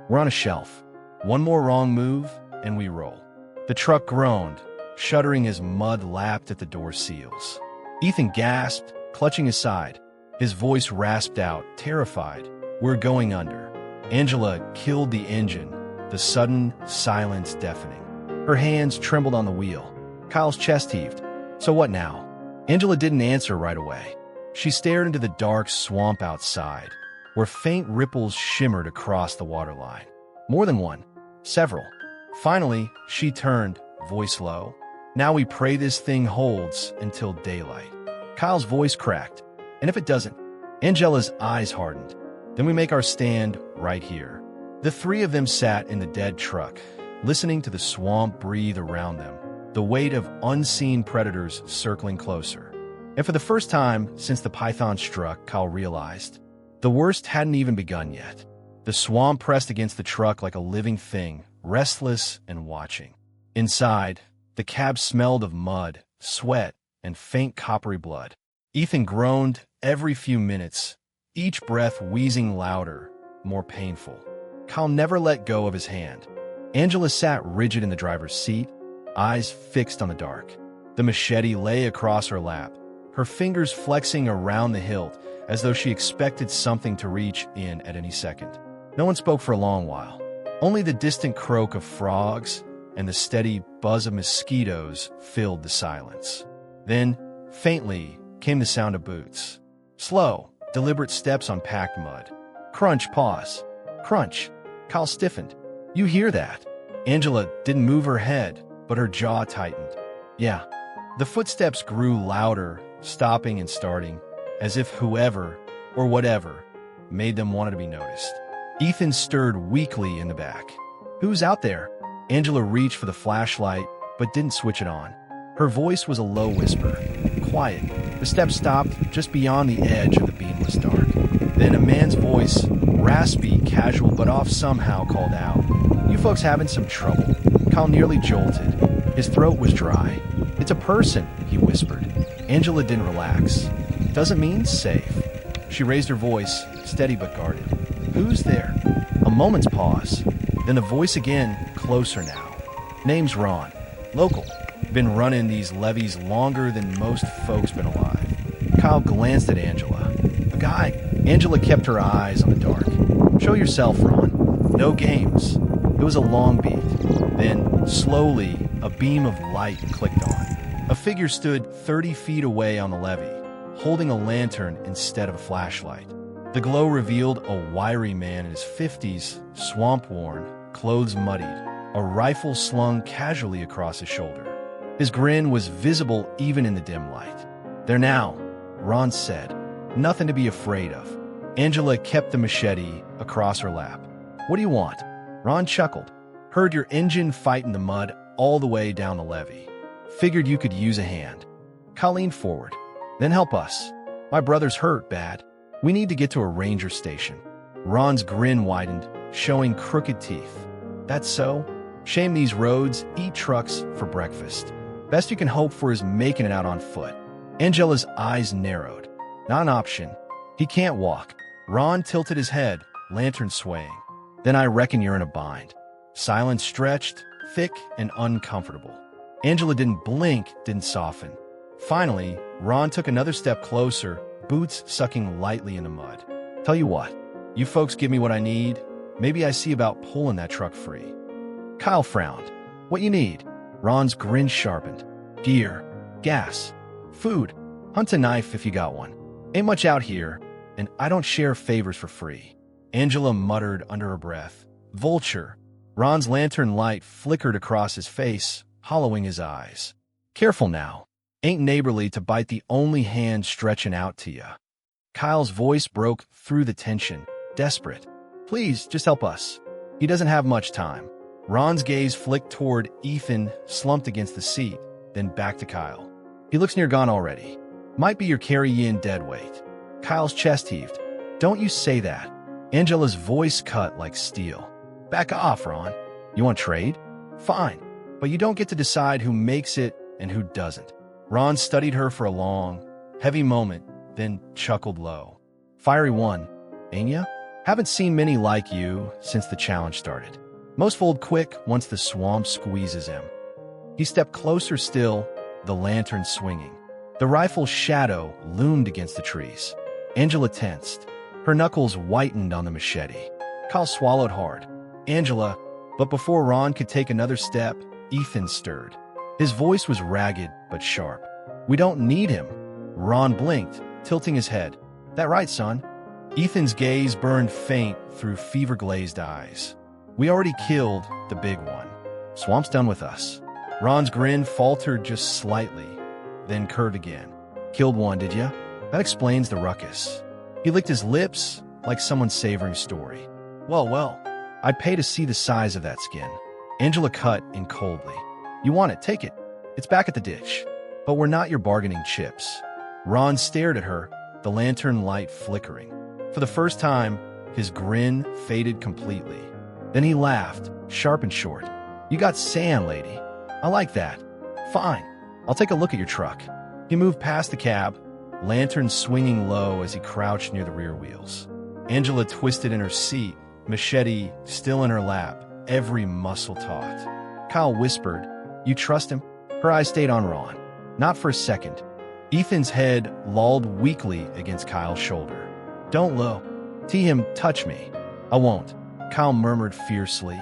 We're on a shelf. One more wrong move, and we roll. The truck groaned, shuddering as mud lapped at the door seals. Ethan gasped, clutching his side. His voice rasped out, terrified. We're going under. Angela killed the engine, the sudden silence deafening. Her hands trembled on the wheel. Kyle's chest heaved. So what now? Angela didn't answer right away. She stared into the dark swamp outside, where faint ripples shimmered across the waterline. More than one. Several. Finally, she turned, voice low. Now we pray this thing holds until daylight. Kyle's voice cracked. And if it doesn't? Angela's eyes hardened. Then we make our stand right here. The 3 of them sat in the dead truck, listening to the swamp breathe around them, the weight of unseen predators circling closer. And for the first time since the python struck, Kyle realized the worst hadn't even begun yet. The swamp pressed against the truck like a living thing, restless and watching. Inside, the cab smelled of mud, sweat, and faint coppery blood. Ethan groaned every few minutes, each breath wheezing louder, more painful. Kyle never let go of his hand. Angela sat rigid in the driver's seat, eyes fixed on the dark. The machete lay across her lap, her fingers flexing around the hilt as though she expected something to reach in at any second. No one spoke for a long while. Only the distant croak of frogs and the steady buzz of mosquitoes filled the silence. Then, faintly, came the sound of boots. Slow, deliberate steps on packed mud. Crunch, pause. Crunch. Kyle stiffened. You hear that? Angela didn't move her head, but her jaw tightened. Yeah. The footsteps grew louder, stopping and starting, as if whoever, or whatever, made them want to be noticed. Ethan stirred weakly in the back. Who's out there? Angela reached for the flashlight, but didn't switch it on. Her voice was a low whisper. Quiet. The steps stopped just beyond the edge of the beamless dark. Then a man's voice, raspy, casual, but off somehow, called out, "You folks having some trouble?" Kyle nearly jolted. His throat was dry. "It's a person," he whispered. Angela didn't relax. "Doesn't mean safe." She raised her voice, steady but guarded. "Who's there?" A moment's pause. Then the voice again, closer now. "Name's Ron. Local. Been running these levees longer than most folks been alive." Kyle glanced at Angela. "A guy." Angela kept her eyes on the dark. "Show yourself, Ron. No games." It was a long beat. Then, slowly, a beam of light clicked on. A figure stood 30 feet away on the levee, holding a lantern instead of a flashlight. The glow revealed a wiry man in his 50s, swamp-worn, clothes muddied, a rifle slung casually across his shoulder. His grin was visible even in the dim light. "There now," Ron said. "Nothing to be afraid of." Angela kept the machete across her lap. "What do you want?" Ron chuckled. "Heard your engine fighting the mud all the way down the levee. Figured you could use a hand." Kyle leaned forward. "Then help us. My brother's hurt bad. We need to get to a ranger station." Ron's grin widened, showing crooked teeth. "That's so? Shame these roads, eat trucks for breakfast. Best you can hope for is making it out on foot." Angela's eyes narrowed. "Not an option. He can't walk." Ron tilted his head, lantern swaying. "Then I reckon you're in a bind." Silence stretched, thick and uncomfortable. Angela didn't blink, didn't soften. Finally, Ron took another step closer, boots sucking lightly in the mud. "Tell you what, you folks give me what I need. Maybe I see about pulling that truck free." Kyle frowned. "What you need?" Ron's grin sharpened. "Gear, gas, food, hunt a knife if you got one. Ain't much out here, and I don't share favors for free." Angela muttered under her breath. "Vulture." Ron's lantern light flickered across his face, hollowing his eyes. "Careful now. Ain't neighborly to bite the only hand stretching out to ya." Kyle's voice broke through the tension, desperate. "Please, just help us." He doesn't have much time. Ron's gaze flicked toward Ethan, slumped against the seat, then back to Kyle. "He looks near gone already. Might be your carry-in dead weight." Kyle's chest heaved. "Don't you say that." Angela's voice cut like steel. "Back off, Ron. You want trade? Fine. But you don't get to decide who makes it and who doesn't." Ron studied her for a long, heavy moment, then chuckled low. "Fiery one, ain't ya? Haven't seen many like you since the challenge started. Most fold quick once the swamp squeezes him." He stepped closer still, the lantern swinging. The rifle's shadow loomed against the trees. Angela tensed. Her knuckles whitened on the machete. Kyle swallowed hard. "Angela," but before Ron could take another step, Ethan stirred. His voice was ragged but sharp. "We don't need him." Ron blinked, tilting his head. "That right, son?" Ethan's gaze burned faint through fever-glazed eyes. "We already killed the big one. Swamp's done with us." Ron's grin faltered just slightly, then curved again. "Killed one, did ya? That explains the ruckus." He licked his lips like someone savoring story. Well, I'd pay to see the size of that skin." Angela cut in coldly. "You want it, take it. It's back at the ditch. But we're not your bargaining chips." Ron stared at her, the lantern light flickering. For the first time, his grin faded completely. Then he laughed, sharp and short. "You got sand, lady. I like that. Fine. I'll take a look at your truck." He moved past the cab, lantern swinging low as he crouched near the rear wheels. Angela twisted in her seat, machete still in her lap, every muscle taut. Kyle whispered, "You trust him?" Her eyes stayed on Ron. Not for a second. Ethan's head lolled weakly against Kyle's shoulder. "Don't tee him, touch me." "I won't," Kyle murmured fiercely.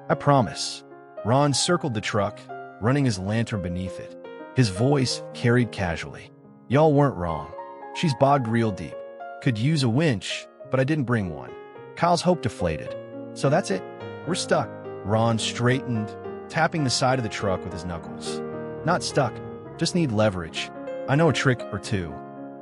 "I promise." Ron circled the truck, running his lantern beneath it. His voice carried casually. "Y'all weren't wrong. She's bogged real deep. Could use a winch, but I didn't bring one." Kyle's hope deflated. "So that's it? We're stuck." Ron straightened, tapping the side of the truck with his knuckles. "Not stuck. Just need leverage. I know a trick or two."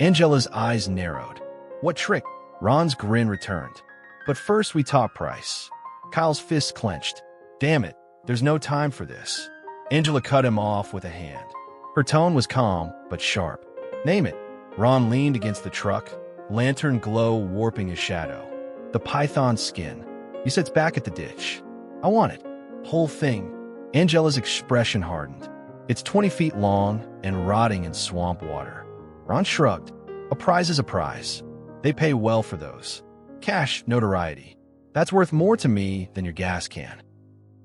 Angela's eyes narrowed. "What trick?" Ron's grin returned. "But first we talk price." Kyle's fists clenched. Damn it, there's no time for this. Angela cut him off with a hand. Her tone was calm, but sharp. Name it. Ron leaned against the truck, lantern glow warping his shadow. The python skin. He sits back at the ditch. I want it. Whole thing. Angela's expression hardened. It's 20 feet long and rotting in swamp water. Ron shrugged. A prize is a prize. They pay well for those. Cash, notoriety. That's worth more to me than your gas can.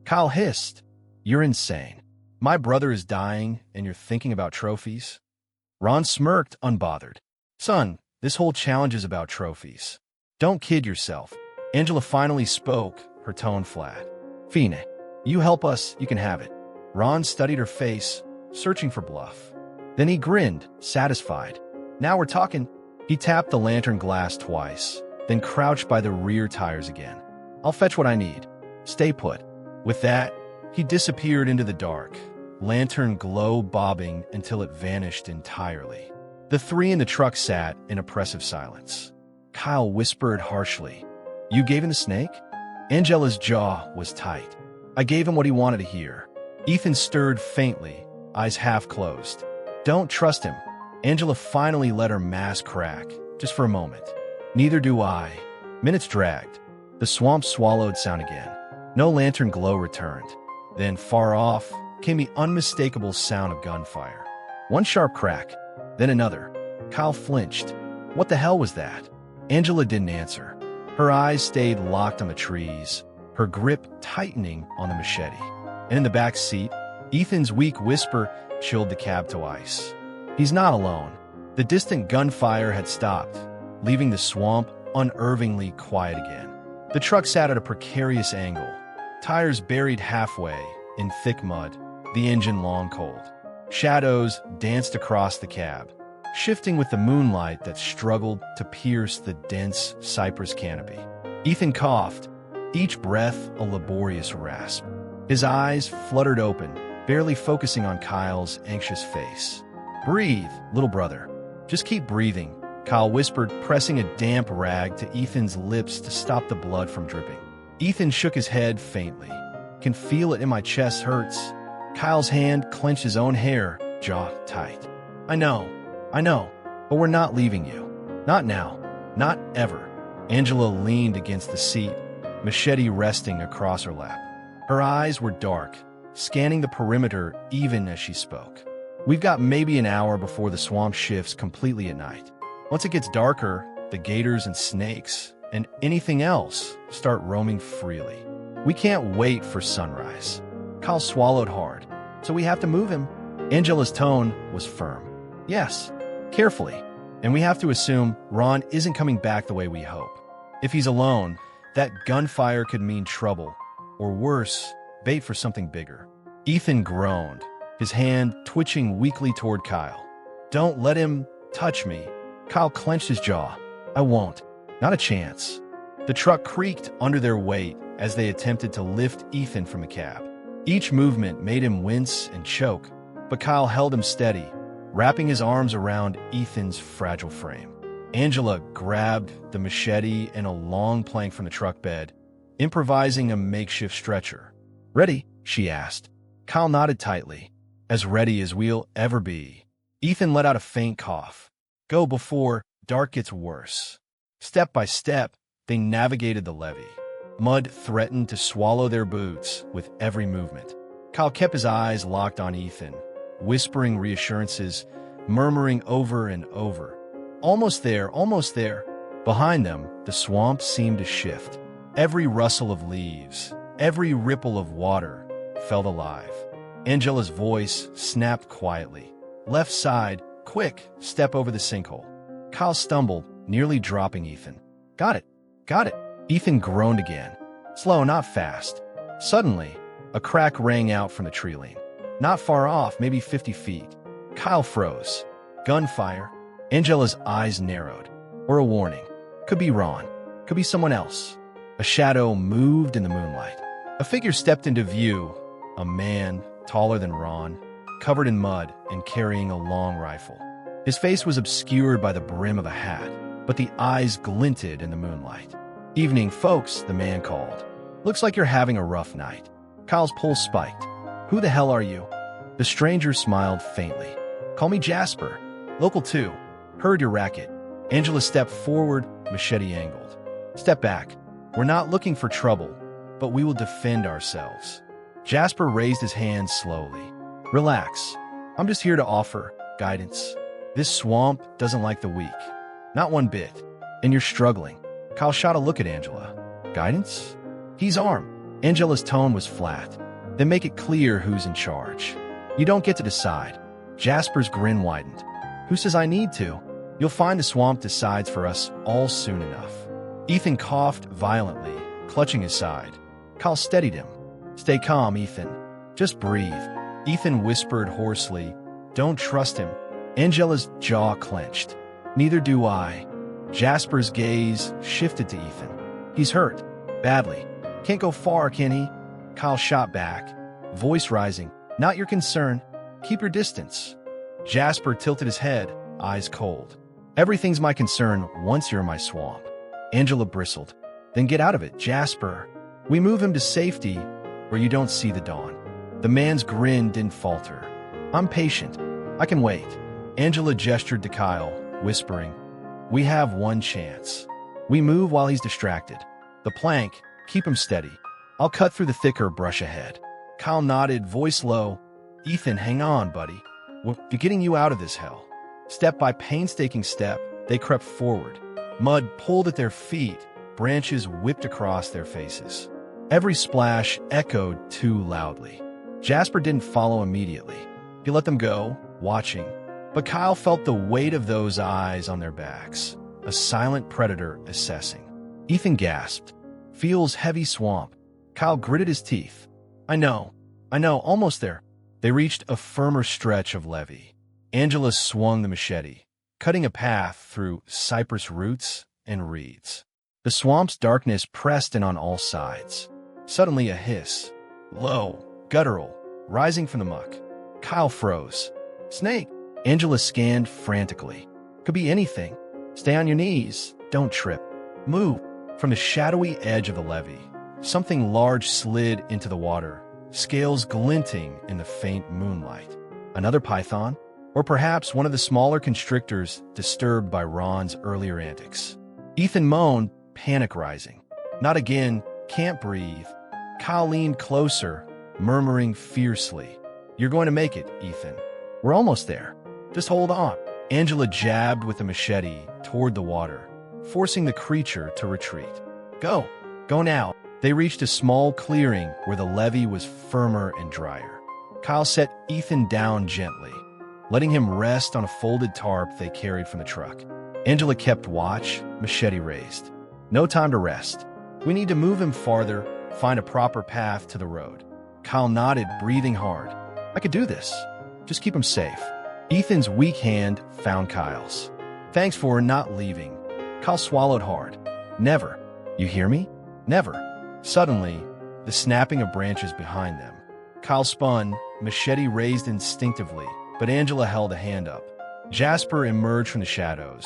Kyle hissed. You're insane. My brother is dying and you're thinking about trophies? Ron smirked, unbothered. Son, this whole challenge is about trophies. Don't kid yourself. Angela finally spoke, her tone flat. Fine, you help us, you can have it. Ron studied her face, searching for bluff. Then he grinned, satisfied. Now we're talking. He tapped the lantern glass twice, then crouched by the rear tires again. I'll fetch what I need. Stay put. With that, he disappeared into the dark, lantern glow bobbing until it vanished entirely. The three in the truck sat in oppressive silence. Kyle whispered harshly, You gave him the snake? Angela's jaw was tight. I gave him what he wanted to hear. Ethan stirred faintly, eyes half closed. Don't trust him. Angela finally let her mask crack, just for a moment. Neither do I. Minutes dragged. The swamp swallowed sound again. No lantern glow returned. Then, far off, came the unmistakable sound of gunfire. One sharp crack, then another. Kyle flinched. What the hell was that? Angela didn't answer. Her eyes stayed locked on the trees, her grip tightening on the machete. And in the back seat, Ethan's weak whisper chilled the cab to ice. He's not alone. The distant gunfire had stopped, leaving the swamp unnervingly quiet again. The truck sat at a precarious angle, tires buried halfway in thick mud, the engine long cold. Shadows danced across the cab, shifting with the moonlight that struggled to pierce the dense cypress canopy. Ethan coughed, each breath a laborious rasp. His eyes fluttered open, barely focusing on Kyle's anxious face. Breathe, little brother. Just keep breathing, Kyle whispered, pressing a damp rag to Ethan's lips to stop the blood from dripping. Ethan shook his head faintly. Can feel it in my chest hurts. Kyle's hand clenched his own hair, jaw tight. I know, but we're not leaving you. Not now, not ever. Angela leaned against the seat, machete resting across her lap. Her eyes were dark, scanning the perimeter even as she spoke. We've got maybe an hour before the swamp shifts completely at night. Once it gets darker, the gators and snakes and anything else start roaming freely. We can't wait for sunrise. Kyle swallowed hard. So we have to move him. Angela's tone was firm. Yes, carefully. And we have to assume Ron isn't coming back the way we hope. If he's alone, that gunfire could mean trouble, or worse, bait for something bigger. Ethan groaned, his hand twitching weakly toward Kyle. Don't let him touch me. Kyle clenched his jaw. I won't. Not a chance. The truck creaked under their weight as they attempted to lift Ethan from the cab. Each movement made him wince and choke, but Kyle held him steady, wrapping his arms around Ethan's fragile frame. Angela grabbed the machete and a long plank from the truck bed, improvising a makeshift stretcher. Ready? She asked. Kyle nodded tightly. As ready as we'll ever be. Ethan let out a faint cough. Go before dark gets worse. Step by step, they navigated the levee. Mud threatened to swallow their boots with every movement. Kyle kept his eyes locked on Ethan, whispering reassurances, murmuring over and over. Almost there, almost there. Behind them, the swamp seemed to shift. Every rustle of leaves, every ripple of water felt alive. Angela's voice snapped quietly. Left side, quick, step over the sinkhole. Kyle stumbled, nearly dropping Ethan. Got it, got it. Ethan groaned again. Slow, not fast. Suddenly, a crack rang out from the tree line. Not far off, maybe 50 feet. Kyle froze. Gunfire. Angela's eyes narrowed. Or a warning. Could be Ron. Could be someone else. A shadow moved in the moonlight. A figure stepped into view. A man, taller than Ron, covered in mud and carrying a long rifle. His face was obscured by the brim of a hat, but the eyes glinted in the moonlight. Evening, folks, the man called. Looks like you're having a rough night. Kyle's pulse spiked. Who the hell are you? The stranger smiled faintly. Call me Jasper. Local 2. Heard your racket. Angela stepped forward, machete angled. Step back. We're not looking for trouble, but we will defend ourselves. Jasper raised his hand slowly. Relax. I'm just here to offer guidance. This swamp doesn't like the weak. Not one bit. And you're struggling. Kyle shot a look at Angela. Guidance? He's armed. Angela's tone was flat. Then make it clear who's in charge. You don't get to decide. Jasper's grin widened. Who says I need to? You'll find the swamp decides for us all soon enough. Ethan coughed violently, clutching his side. Kyle steadied him. Stay calm, Ethan. Just breathe. Ethan whispered hoarsely. Don't trust him. Angela's jaw clenched. Neither do I. Jasper's gaze shifted to Ethan. He's hurt. Badly. Can't go far, can he? Kyle shot back, voice rising. Not your concern. Keep your distance. Jasper tilted his head, eyes cold. Everything's my concern once you're in my swamp. Angela bristled. Then get out of it, Jasper. We move him to safety where you don't see the dawn. The man's grin didn't falter. I'm patient. I can wait. Angela gestured to Kyle, whispering, We have one chance. We move while he's distracted. The plank, keep him steady. I'll cut through the thicker brush ahead. Kyle nodded, voice low. Ethan, hang on, buddy. We're getting you out of this hell. Step by painstaking step, they crept forward. Mud pulled at their feet, branches whipped across their faces. Every splash echoed too loudly. Jasper didn't follow immediately. He let them go, watching. But Kyle felt the weight of those eyes on their backs, a silent predator assessing. Ethan gasped. Feels heavy swamp. Kyle gritted his teeth. I know, almost there. They reached a firmer stretch of levee. Angela swung the machete, cutting a path through cypress roots and reeds. The swamp's darkness pressed in on all sides. Suddenly a hiss, low, guttural, rising from the muck. Kyle froze. Snake! Angela scanned frantically. Could be anything. Stay on your knees. Don't trip. Move. From the shadowy edge of the levee, something large slid into the water, scales glinting in the faint moonlight. Another python? Or perhaps one of the smaller constrictors disturbed by Ron's earlier antics. Ethan moaned, panic rising. Not again, can't breathe. Kyle leaned closer, murmuring fiercely. You're going to make it, Ethan. We're almost there. Just hold on. Angela jabbed with the machete toward the water, forcing the creature to retreat. Go. Go now. They reached a small clearing where the levee was firmer and drier. Kyle set Ethan down gently, letting him rest on a folded tarp they carried from the truck. Angela kept watch, machete raised. No time to rest. We need to move him farther, find a proper path to the road. Kyle nodded, breathing hard. I could do this. Just keep him safe. Ethan's weak hand found Kyle's. Thanks for not leaving. Kyle swallowed hard. Never. You hear me? Never. Suddenly, the snapping of branches behind them. Kyle spun, machete raised instinctively, but Angela held a hand up. Jasper emerged from the shadows,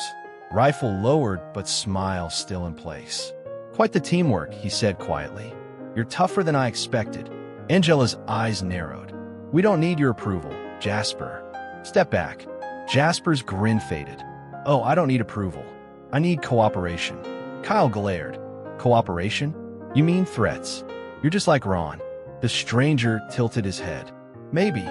rifle lowered but smile still in place. Quite the teamwork, he said quietly. You're tougher than I expected. Angela's eyes narrowed. We don't need your approval, Jasper. Step back. Jasper's grin faded. Oh, I don't need approval. I need cooperation. Kyle glared. Cooperation? You mean threats? You're just like Ron. The stranger tilted his head. Maybe,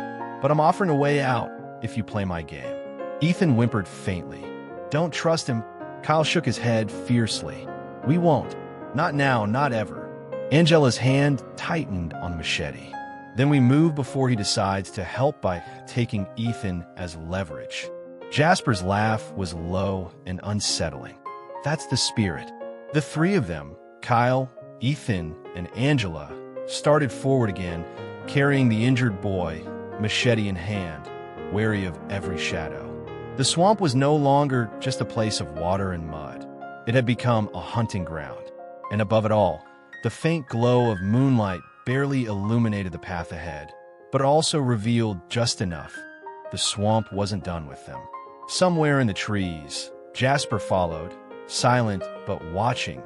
but I'm offering a way out if you play my game. Ethan whimpered faintly. Don't trust him. Kyle shook his head fiercely. We won't. Not now, not ever. Angela's hand tightened on the machete. Then we move before he decides to help by taking Ethan as leverage. Jasper's laugh was low and unsettling. That's the spirit. The three of them, Kyle, Ethan, and Angela, started forward again, carrying the injured boy, machete in hand, wary of every shadow. The swamp was no longer just a place of water and mud. It had become a hunting ground. And above it all, the faint glow of moonlight barely illuminated the path ahead, but also revealed just enough. The swamp wasn't done with them. Somewhere in the trees, Jasper followed, silent but watching,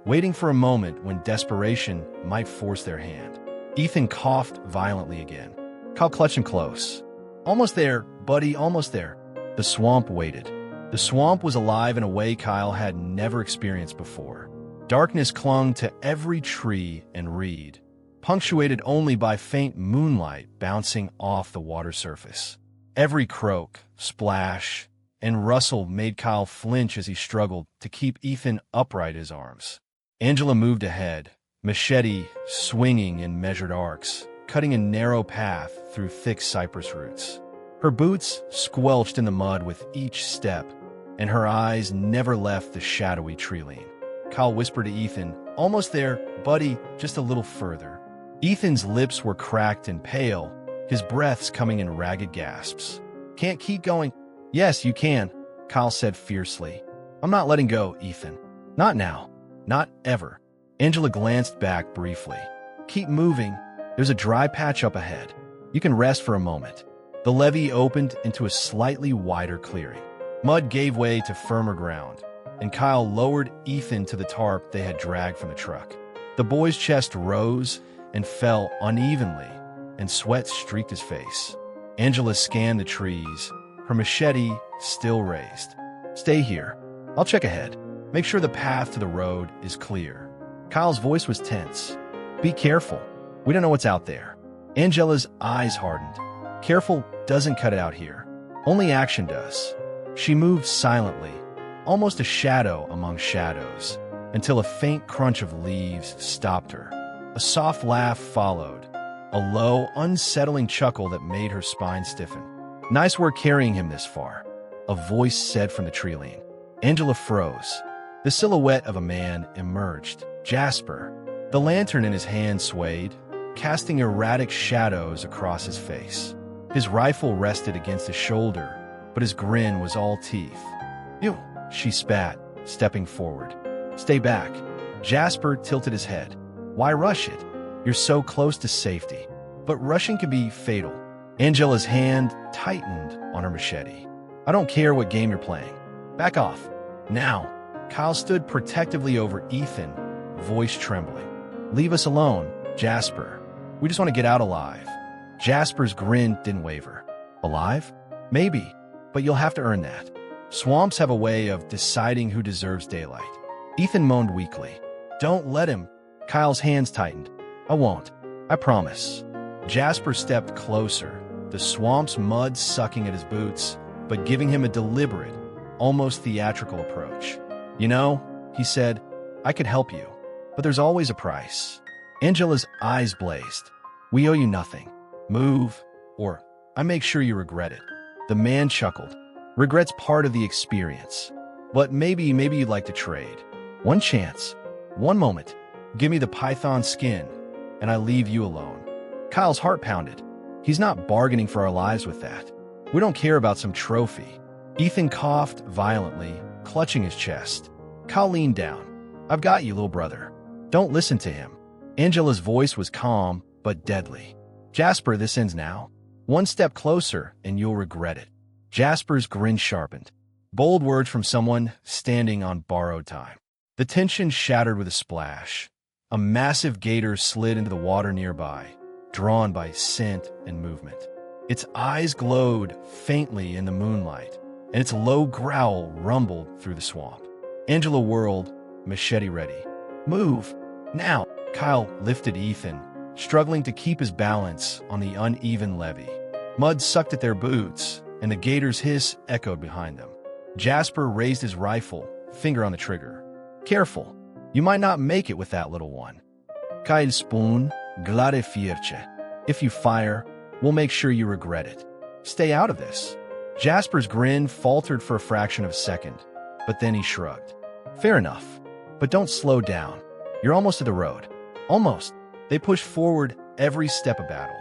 waiting for a moment when desperation might force their hand. Ethan coughed violently again. Kyle clutched him close. Almost there, buddy, almost there. The swamp waited. The swamp was alive in a way Kyle had never experienced before. Darkness clung to every tree and reed, punctuated only by faint moonlight bouncing off the water surface. Every croak, splash, and rustle made Kyle flinch as he struggled to keep Ethan upright in his arms. Angela moved ahead, machete swinging in measured arcs, cutting a narrow path through thick cypress roots. Her boots squelched in the mud with each step, and her eyes never left the shadowy tree-line. Kyle whispered to Ethan, "Almost there, buddy, just a little further." Ethan's lips were cracked and pale, his breaths coming in ragged gasps. "Can't keep going." "Yes, you can," Kyle said fiercely. "I'm not letting go, Ethan. Not now. Not ever." Angela glanced back briefly. "Keep moving. There's a dry patch up ahead. You can rest for a moment." The levee opened into a slightly wider clearing. Mud gave way to firmer ground, and Kyle lowered Ethan to the tarp they had dragged from the truck. The boy's chest rose and fell unevenly, and sweat streaked his face. Angela scanned the trees, her machete still raised. "Stay here. I'll check ahead. Make sure the path to the road is clear." Kyle's voice was tense. "Be careful. We don't know what's out there." Angela's eyes hardened. "Careful doesn't cut it out here. Only action does." She moved silently, almost a shadow among shadows, until a faint crunch of leaves stopped her. A soft laugh followed, a low, unsettling chuckle that made her spine stiffen. "Nice work carrying him this far," a voice said from the tree line. Angela froze. The silhouette of a man emerged, Jasper. The lantern in his hand swayed, casting erratic shadows across his face. His rifle rested against his shoulder, but his grin was all teeth. "You," she spat, stepping forward. "Stay back." Jasper tilted his head. "Why rush it? You're so close to safety." "But rushing can be fatal." Angela's hand tightened on her machete. "I don't care what game you're playing. Back off. Now." Kyle stood protectively over Ethan, voice trembling. "Leave us alone, Jasper. We just want to get out alive." Jasper's grin didn't waver. "Alive? Maybe, but you'll have to earn that. Swamps have a way of deciding who deserves daylight." Ethan moaned weakly. "Don't let him." Kyle's hands tightened. "I won't. I promise." Jasper stepped closer, the swamp's mud sucking at his boots, but giving him a deliberate, almost theatrical approach. "You know," he said, "I could help you, but there's always a price." Angela's eyes blazed. "We owe you nothing. Move, or I make sure you regret it." The man chuckled. "Regret's part of the experience. But maybe you'd like to trade. One chance. One moment. Give me the python skin, and I leave you alone." Kyle's heart pounded. He's not bargaining for our lives with that. We don't care about some trophy. Ethan coughed violently, clutching his chest. Kyle leaned down. "I've got you, little brother. Don't listen to him." Angela's voice was calm, but deadly. "Jasper, this ends now. One step closer, and you'll regret it." Jasper's grin sharpened. Bold words from someone standing on borrowed time. The tension shattered with a splash. A massive gator slid into the water nearby, drawn by scent and movement. Its eyes glowed faintly in the moonlight, and its low growl rumbled through the swamp. Angela whirled, machete ready. "Move! Now!" Kyle lifted Ethan, struggling to keep his balance on the uneven levee. Mud sucked at their boots, and the gator's hiss echoed behind them. Jasper raised his rifle, finger on the trigger. "Careful! You might not make it with that little one." "Kyle spoon, glade fierce. If you fire, we'll make sure you regret it. Stay out of this." Jasper's grin faltered for a fraction of a second, but then he shrugged. "Fair enough, but don't slow down. You're almost to the road." Almost. They pushed forward every step of battle.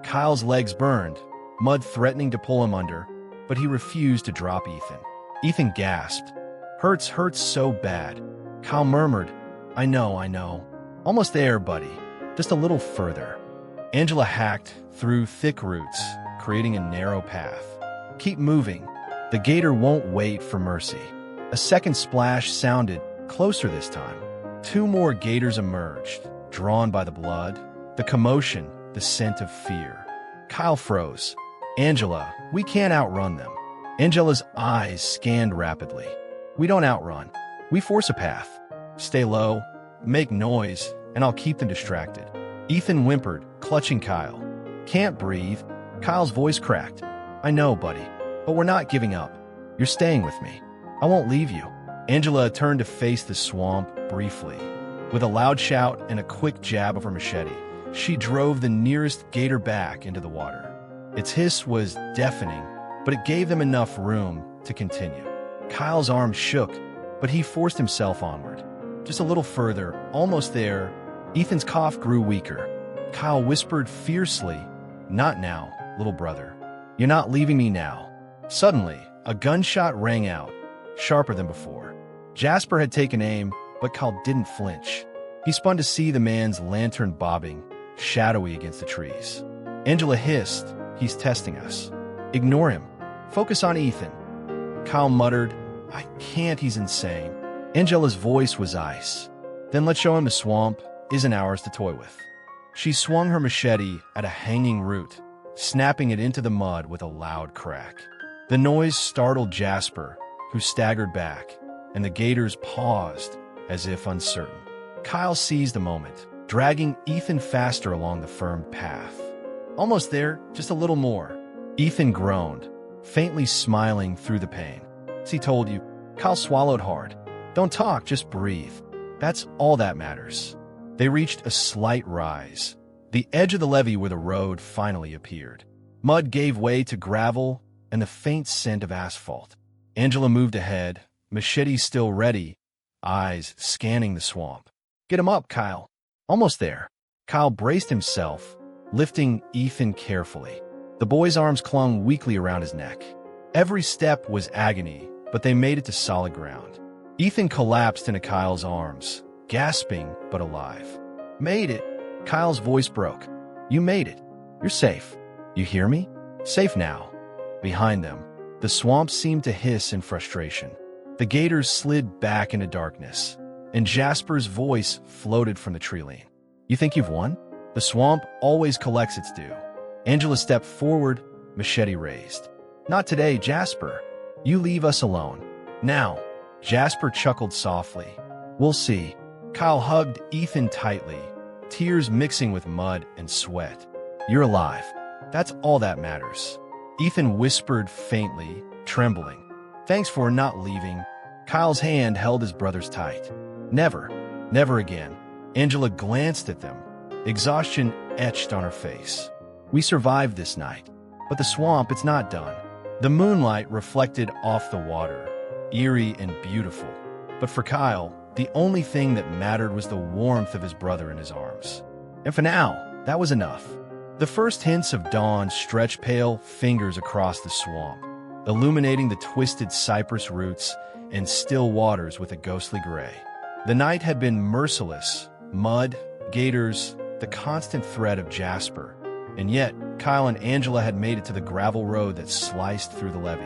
Kyle's legs burned, mud threatening to pull him under, but he refused to drop Ethan. Ethan gasped. Hurts so bad." Kyle murmured, I know. Almost there, buddy. Just a little further." Angela hacked through thick roots, creating a narrow path. "Keep moving. The gator won't wait for mercy." A second splash sounded, closer this time. Two more gators emerged, drawn by the blood, The commotion, the scent of fear. Kyle froze. Angela, we can't outrun them. Angela's eyes scanned rapidly. We don't outrun. We force a path. Stay low, make noise, and I'll keep them distracted. Ethan whimpered, clutching Kyle. Can't breathe. Kyle's voice cracked. I know, buddy, but we're not giving up. You're staying with me. I won't leave you. Angela turned to face the swamp briefly. With a loud shout and a quick jab of her machete, she drove the nearest gator back into the water. Its hiss was deafening, but it gave them enough room to continue. Kyle's arm shook, but he forced himself onward. Just a little further, almost there, Ethan's cough grew weaker. Kyle whispered fiercely, Not now, little brother. You're not leaving me now. Suddenly, a gunshot rang out, sharper than before. Jasper had taken aim, but Kyle didn't flinch. He spun to see the man's lantern bobbing, shadowy against the trees. Angela hissed, He's testing us. Ignore him. Focus on Ethan. Kyle muttered, I can't, he's insane. Angela's voice was ice. Then let's show him the swamp isn't ours to toy with. She swung her machete at a hanging root, snapping it into the mud with a loud crack. The noise startled Jasper, who staggered back, and the gators paused, as if uncertain. Kyle seized the moment, dragging Ethan faster along the firm path. Almost there, just a little more. Ethan groaned, faintly smiling through the pain. As he told you, Kyle swallowed hard. Don't talk, just breathe. That's all that matters. They reached a slight rise, the edge of the levee where the road finally appeared. Mud gave way to gravel and the faint scent of asphalt. Angela moved ahead, machete still ready, eyes scanning the swamp. Get him up, Kyle. Almost there. Kyle braced himself, lifting Ethan carefully. The boy's arms clung weakly around his neck. Every step was agony, but they made it to solid ground. Ethan collapsed into Kyle's arms, gasping but alive. Made it. Kyle's voice broke. You made it. You're safe. You hear me? Safe now. Behind them, the swamp seemed to hiss in frustration. The gators slid back into darkness, and Jasper's voice floated from the tree line. You think you've won? The swamp always collects its due. Angela stepped forward, machete raised. Not today, Jasper. You leave us alone. Now. Jasper chuckled softly. We'll see. Kyle hugged Ethan tightly, tears mixing with mud and sweat. You're alive. That's all that matters. Ethan whispered faintly, trembling. Thanks for not leaving. Kyle's hand held his brother's tight. Never. Never again. Angela glanced at them. Exhaustion etched on her face. We survived this night. But the swamp, it's not done. The moonlight reflected off the water, eerie and beautiful. But for Kyle, the only thing that mattered was the warmth of his brother in his arms. And for now, that was enough. The first hints of dawn stretched pale fingers across the swamp, illuminating the twisted cypress roots and still waters with a ghostly gray. The night had been merciless, mud, gators, the constant threat of Jasper, and yet Kyle and Angela had made it to the gravel road that sliced through the levee.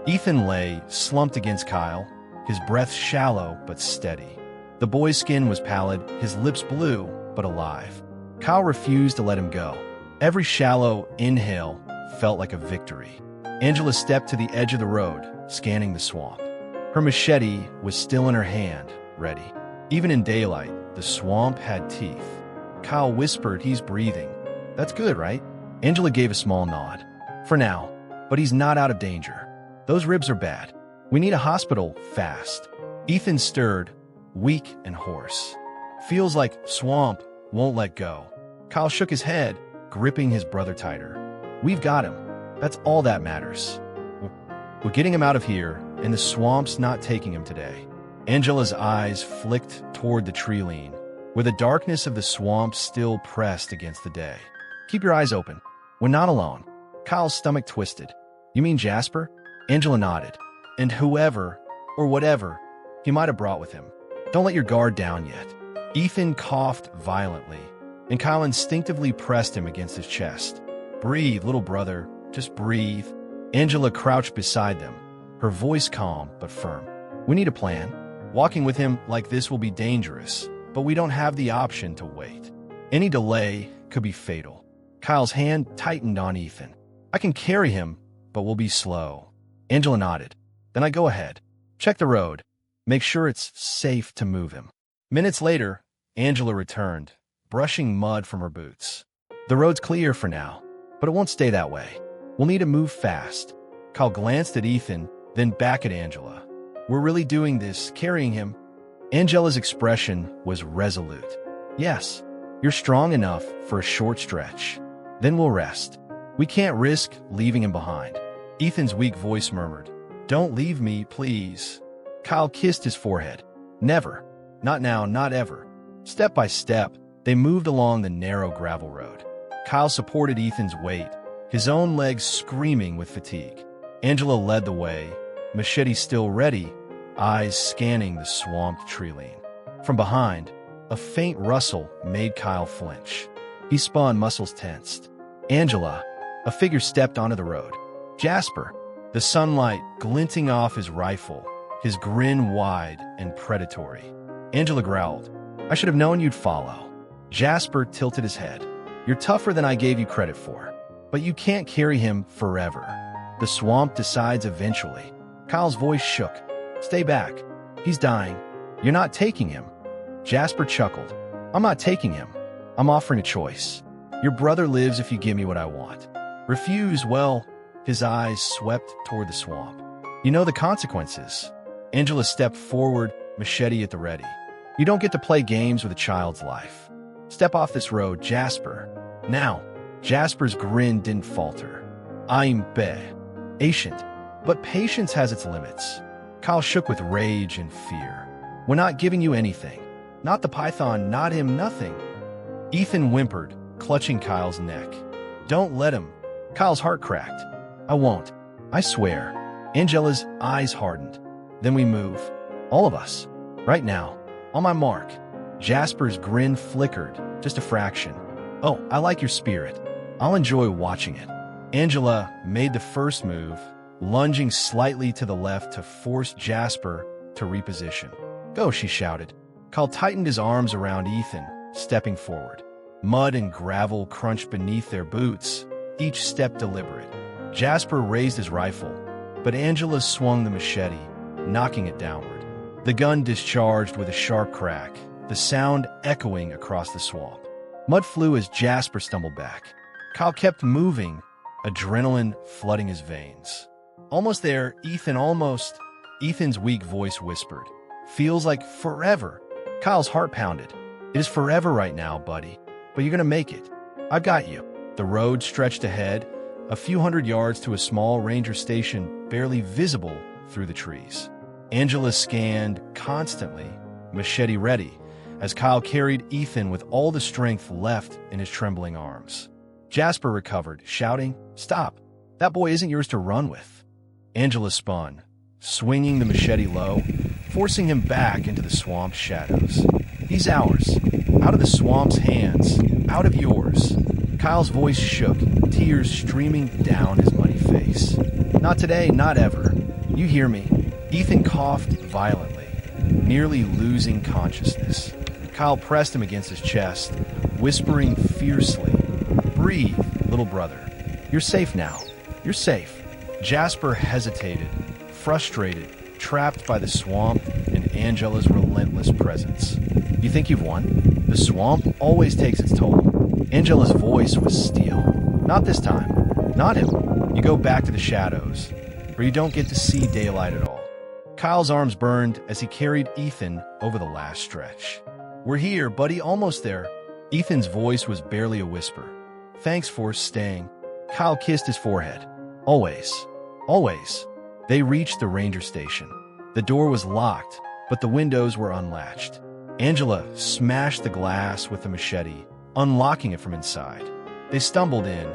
Ethan lay, slumped against Kyle, his breath shallow but steady. The boy's skin was pallid, his lips blue but alive. Kyle refused to let him go. Every shallow inhale felt like a victory. Angela stepped to the edge of the road, scanning the swamp. Her machete was still in her hand, ready. Even in daylight, the swamp had teeth. Kyle whispered, he's breathing. That's good, right? Angela gave a small nod. For now, but he's not out of danger. Those ribs are bad. We need a hospital, fast. Ethan stirred, weak and hoarse. Feels like swamp won't let go. Kyle shook his head, gripping his brother tighter. We've got him. That's all that matters. We're getting him out of here, and the swamp's not taking him today. Angela's eyes flicked toward the tree line, where the darkness of the swamp still pressed against the day. Keep your eyes open. We're not alone. Kyle's stomach twisted. You mean Jasper? Angela nodded. And whoever, or whatever, he might have brought with him. Don't let your guard down yet. Ethan coughed violently, and Kyle instinctively pressed him against his chest. Breathe, little brother. Just breathe. Angela crouched beside them, her voice calm but firm. We need a plan. Walking with him like this will be dangerous, but we don't have the option to wait. Any delay could be fatal. Kyle's hand tightened on Ethan. I can carry him, but we'll be slow. Angela nodded. Then I go ahead. Check the road. Make sure it's safe to move him. Minutes later, Angela returned, brushing mud from her boots. The road's clear for now, but it won't stay that way. We'll need to move fast. Kyle glanced at Ethan, then back at Angela. We're really doing this, carrying him? Angela's expression was resolute. Yes, you're strong enough for a short stretch. Then we'll rest. We can't risk leaving him behind. Ethan's weak voice murmured, Don't leave me, please. Kyle kissed his forehead. Never. Not now, not ever. Step by step, they moved along the narrow gravel road. Kyle supported Ethan's weight, his own legs screaming with fatigue. Angela led the way, machete still ready, eyes scanning the swamped tree-line. From behind, a faint rustle made Kyle flinch. He spun, muscles tensed. Angela, a figure stepped onto the road. Jasper, the sunlight glinting off his rifle, his grin wide and predatory. Angela growled, I should have known you'd follow. Jasper tilted his head. You're tougher than I gave you credit for, but you can't carry him forever. The swamp decides eventually. Kyle's voice shook. Stay back. He's dying. You're not taking him. Jasper chuckled. I'm not taking him. I'm offering a choice. Your brother lives if you give me what I want. Refuse, well, his eyes swept toward the swamp. You know the consequences. Angela stepped forward, machete at the ready. You don't get to play games with a child's life. Step off this road, Jasper. Now, Jasper's grin didn't falter. I'm patient, but patience has its limits. Kyle shook with rage and fear. We're not giving you anything. Not the python, not him, nothing. Ethan whimpered, clutching Kyle's neck. Don't let him. Kyle's heart cracked. I won't. I swear. Angela's eyes hardened. Then we move. All of us. Right now. On my mark. Jasper's grin flickered, just a fraction. Oh, I like your spirit. I'll enjoy watching it. Angela made the first move, lunging slightly to the left to force Jasper to reposition. Go, she shouted. Kyle tightened his arms around Ethan, stepping forward. Mud and gravel crunched beneath their boots, each step deliberate. Jasper raised his rifle, but Angela swung the machete, knocking it downward. The gun discharged with a sharp crack, the sound echoing across the swamp. Mud flew as Jasper stumbled back. Kyle kept moving, adrenaline flooding his veins. Almost there, Ethan, almost. Ethan's weak voice whispered. Feels like forever. Kyle's heart pounded. It is forever right now, buddy. But you're gonna make it. I've got you. The road stretched ahead, a few hundred yards to a small ranger station barely visible through the trees. Angela scanned constantly, machete ready, as Kyle carried Ethan with all the strength left in his trembling arms. Jasper recovered, shouting, Stop! That boy isn't yours to run with. Angela spun, swinging the machete low, forcing him back into the swamp's shadows. He's ours. Out of the swamp's hands. Out of yours. Kyle's voice shook, tears streaming down his muddy face. Not today, not ever. You hear me? Ethan coughed violently, nearly losing consciousness. Kyle pressed him against his chest, whispering fiercely, Breathe, little brother. You're safe now. You're safe. Jasper hesitated, frustrated, trapped by the swamp and Angela's relentless presence. You think you've won? The swamp always takes its toll. Angela's voice was steel. Not this time. Not him. You go back to the shadows, or you don't get to see daylight at all. Kyle's arms burned as he carried Ethan over the last stretch. We're here, buddy, almost there. Ethan's voice was barely a whisper. Thanks for staying. Kyle kissed his forehead. Always. Always. They reached the ranger station. The door was locked, but the windows were unlatched. Angela smashed the glass with the machete, unlocking it from inside. They stumbled in,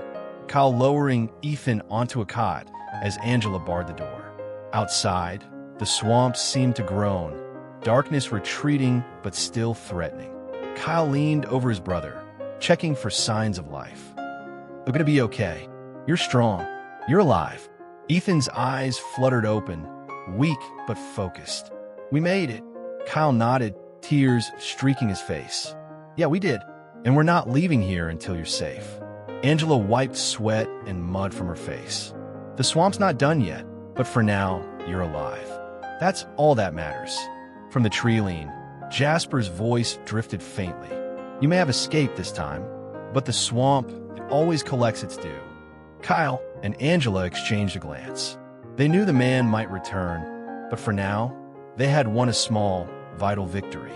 Kyle lowering Ethan onto a cot as Angela barred the door. Outside, the swamp seemed to groan, darkness retreating but still threatening. Kyle leaned over his brother, checking for signs of life. We're gonna be okay. You're strong. You're alive. Ethan's eyes fluttered open, weak but focused. We made it. Kyle nodded, tears streaking his face. Yeah, we did. and we're not leaving here until you're safe. Angela wiped sweat and mud from her face. The swamp's not done yet, but for now, you're alive. That's all that matters. From the tree lean, Jasper's voice drifted faintly. You may have escaped this time, but the swamp, it always collects its due. Kyle and Angela exchanged a glance. They knew the man might return, but for now, they had won a small, vital victory.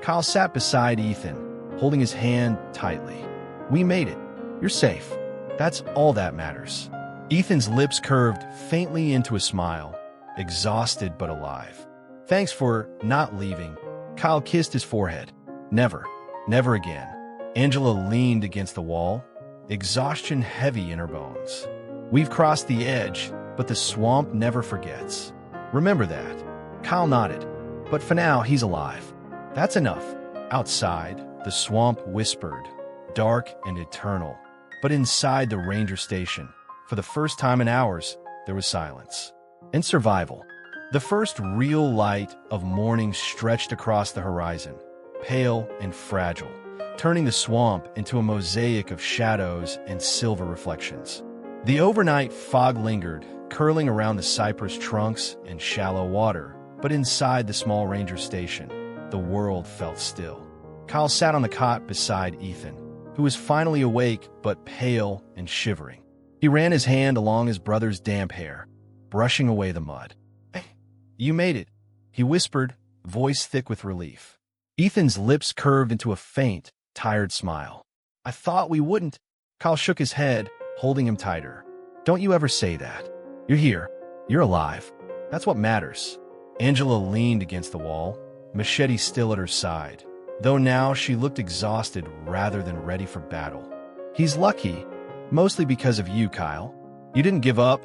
Kyle sat beside Ethan, holding his hand tightly. We made it. You're safe. That's all that matters. Ethan's lips curved faintly into a smile, exhausted but alive. Thanks for not leaving. Kyle kissed his forehead. Never, never again. Angela leaned against the wall, exhaustion heavy in her bones. We've crossed the edge, but the swamp never forgets. Remember that. Kyle nodded. But for now, he's alive. That's enough. Outside, the swamp whispered, dark and eternal. But inside the ranger station, for the first time in hours, there was silence. And survival. The first real light of morning stretched across the horizon, pale and fragile, turning the swamp into a mosaic of shadows and silver reflections. The overnight fog lingered, curling around the cypress trunks and shallow water, but inside the small ranger station, the world felt still. Kyle sat on the cot beside Ethan, who was finally awake but pale and shivering. He ran his hand along his brother's damp hair, brushing away the mud. You made it, he whispered, voice thick with relief. Ethan's lips curved into a faint, tired smile. I thought we wouldn't. Kyle shook his head, holding him tighter. Don't you ever say that. You're here. You're alive. That's what matters. Angela leaned against the wall, machete still at her side, though now she looked exhausted rather than ready for battle. He's lucky, mostly because of you, Kyle. You didn't give up,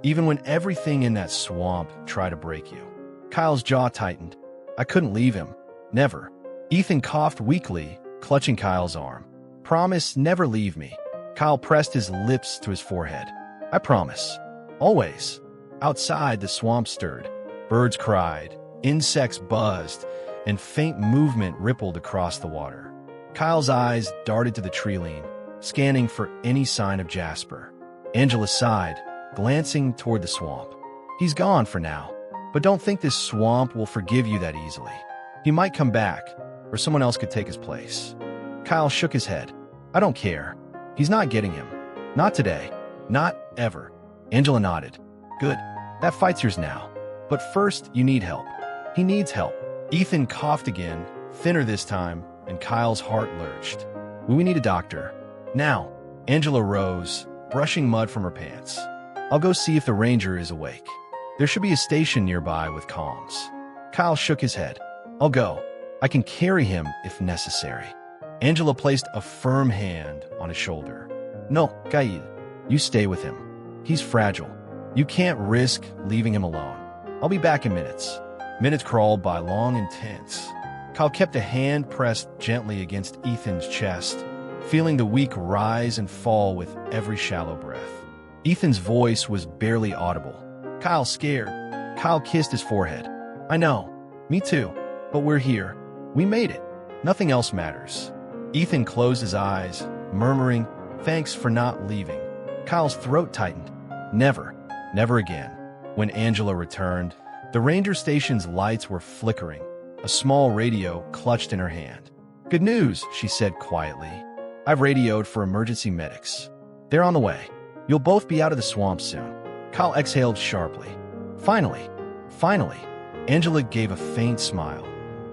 even when everything in that swamp tried to break you. Kyle's jaw tightened. I couldn't leave him. Never. Ethan coughed weakly, clutching Kyle's arm. Promise never leave me. Kyle pressed his lips to his forehead. I promise. Always. Outside, the swamp stirred. Birds cried, insects buzzed, and faint movement rippled across the water. Kyle's eyes darted to the tree lean, scanning for any sign of Jasper. Angela sighed, glancing toward the swamp. He's gone for now, but don't think this swamp will forgive you that easily. He might come back, or someone else could take his place. Kyle shook his head. I don't care. He's not getting him. Not today. Not ever. Angela nodded. Good. That fight's yours now. But first, you need help. He needs help. Ethan coughed again, thinner this time, and Kyle's heart lurched. We need a doctor. Now. Angela rose, brushing mud from her pants. I'll go see if the ranger is awake. There should be a station nearby with comms. Kyle shook his head. I'll go. I can carry him if necessary. Angela placed a firm hand on his shoulder. No, Kaid, you stay with him. He's fragile. You can't risk leaving him alone. I'll be back in minutes. Minutes crawled by long and tense. Kyle kept a hand pressed gently against Ethan's chest, feeling the weak rise and fall with every shallow breath. Ethan's voice was barely audible. Kyle scared. Kyle kissed his forehead. I know. Me too. But we're here. We made it. Nothing else matters. Ethan closed his eyes, murmuring, thanks for not leaving. Kyle's throat tightened. Never. Never again. When Angela returned, the ranger station's lights were flickering. A small radio clutched in her hand. Good news, she said quietly. I've radioed for emergency medics. They're on the way. You'll both be out of the swamp soon. Kyle exhaled sharply. Finally. Finally. Angela gave a faint smile.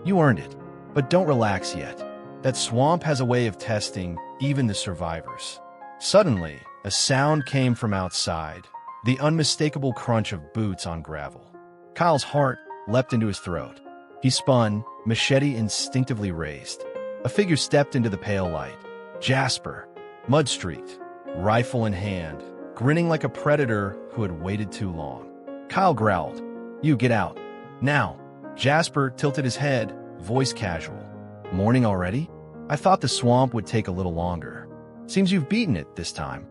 You earned it. But don't relax yet. That swamp has a way of testing even the survivors. Suddenly, a sound came from outside, the unmistakable crunch of boots on gravel. Kyle's heart leapt into his throat. He spun, machete instinctively raised. A figure stepped into the pale light. Jasper, mud-streaked, rifle in hand, grinning like a predator who had waited too long. Kyle growled, You get out. Now. Jasper tilted his head, voice casual. Morning already? I thought the swamp would take a little longer. Seems you've beaten it this time.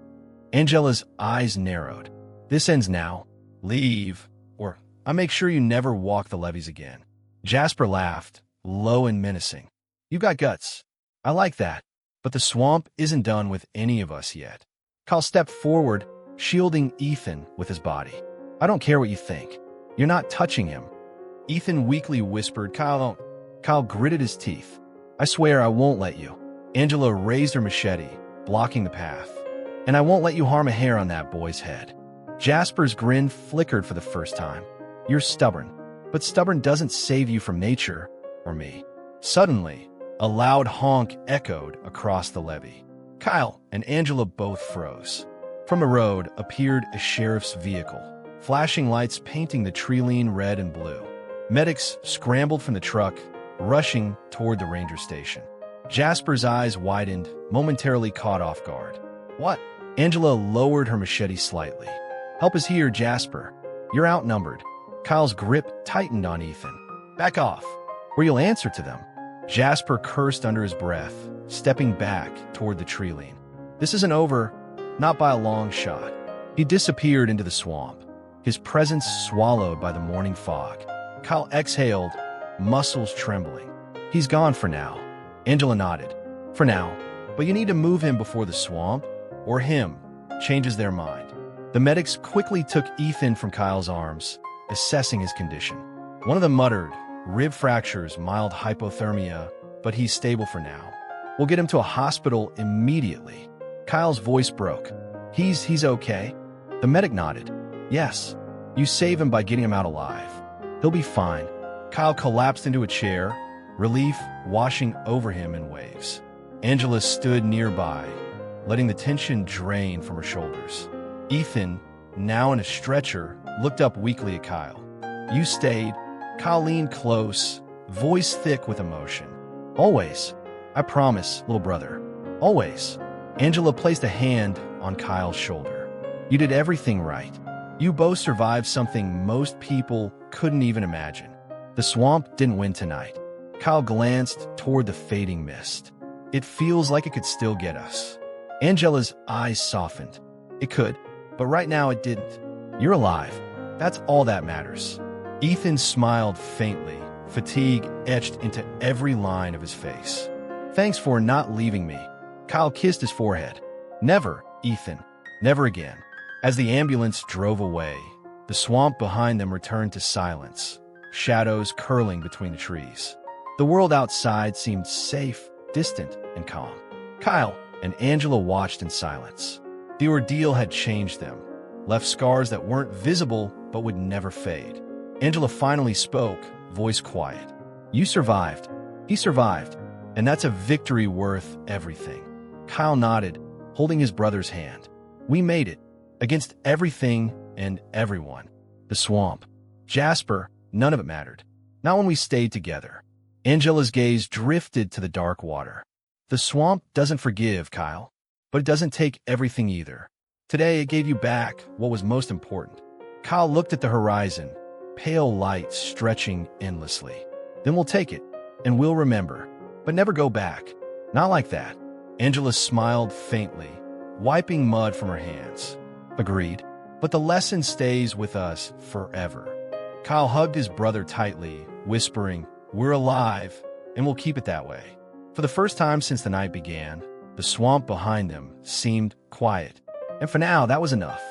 Angela's eyes narrowed. This ends now. Leave, or I'll make sure you never walk the levees again. Jasper laughed, low and menacing. You got guts. I like that. But the swamp isn't done with any of us yet. Kyle stepped forward, shielding Ethan with his body. I don't care what you think. You're not touching him. Ethan weakly whispered, Kyle, don't. Kyle gritted his teeth. I swear I won't let you. Angela raised her machete, blocking the path. And I won't let you harm a hair on that boy's head. Jasper's grin flickered for the first time. You're stubborn, but stubborn doesn't save you from nature or me. Suddenly, a loud honk echoed across the levee. Kyle and Angela both froze. From the road appeared a sheriff's vehicle, flashing lights painting the tree line red and blue. Medics scrambled from the truck, rushing toward the ranger station. Jasper's eyes widened, momentarily caught off guard. What? Angela lowered her machete slightly. Help is here, Jasper. You're outnumbered. Kyle's grip tightened on Ethan. Back off, or you'll answer to them. Jasper cursed under his breath, stepping back toward the tree line. This isn't over, not by a long shot. He disappeared into the swamp, his presence swallowed by the morning fog. Kyle exhaled, muscles trembling. He's gone for now. Angela nodded. For now, but you need to move him before the swamp, or him, changes their mind. The medics quickly took Ethan from Kyle's arms, assessing his condition. One of them muttered, rib fractures, mild hypothermia, but he's stable for now. We'll get him to a hospital immediately. Kyle's voice broke. He's okay? The medic nodded. Yes, you save him by getting him out alive. He'll be fine. Kyle collapsed into a chair, relief washing over him in waves. Angela stood nearby, letting the tension drain from her shoulders. Ethan, now in a stretcher, looked up weakly at Kyle. You stayed. Kyle leaned close, voice thick with emotion. Always. I promise, little brother. Always. Angela placed a hand on Kyle's shoulder. You did everything right. You both survived something most people couldn't even imagine. The swamp didn't win tonight. Kyle glanced toward the fading mist. It feels like it could still get us. Angela's eyes softened. It could, but right now it didn't. You're alive. That's all that matters. Ethan smiled faintly, fatigue etched into every line of his face. Thanks for not leaving me. Kyle kissed his forehead. Never, Ethan. Never again. As the ambulance drove away, the swamp behind them returned to silence, shadows curling between the trees. The world outside seemed safe, distant, and calm. Kyle and Angela watched in silence. The ordeal had changed them, left scars that weren't visible but would never fade. Angela finally spoke, voice quiet. You survived. He survived. And that's a victory worth everything. Kyle nodded, holding his brother's hand. We made it. Against everything and everyone. The swamp. Jasper, none of it mattered. Not when we stayed together. Angela's gaze drifted to the dark water. The swamp doesn't forgive, Kyle. But it doesn't take everything either. Today it gave you back what was most important. Kyle looked at the horizon, pale light stretching endlessly. Then we'll take it, and we'll remember. But never go back. Not like that. Angela smiled faintly, wiping mud from her hands. Agreed. But the lesson stays with us forever. Kyle hugged his brother tightly, whispering, We're alive, and we'll keep it that way. For the first time since the night began, the swamp behind them seemed quiet. And for now, that was enough.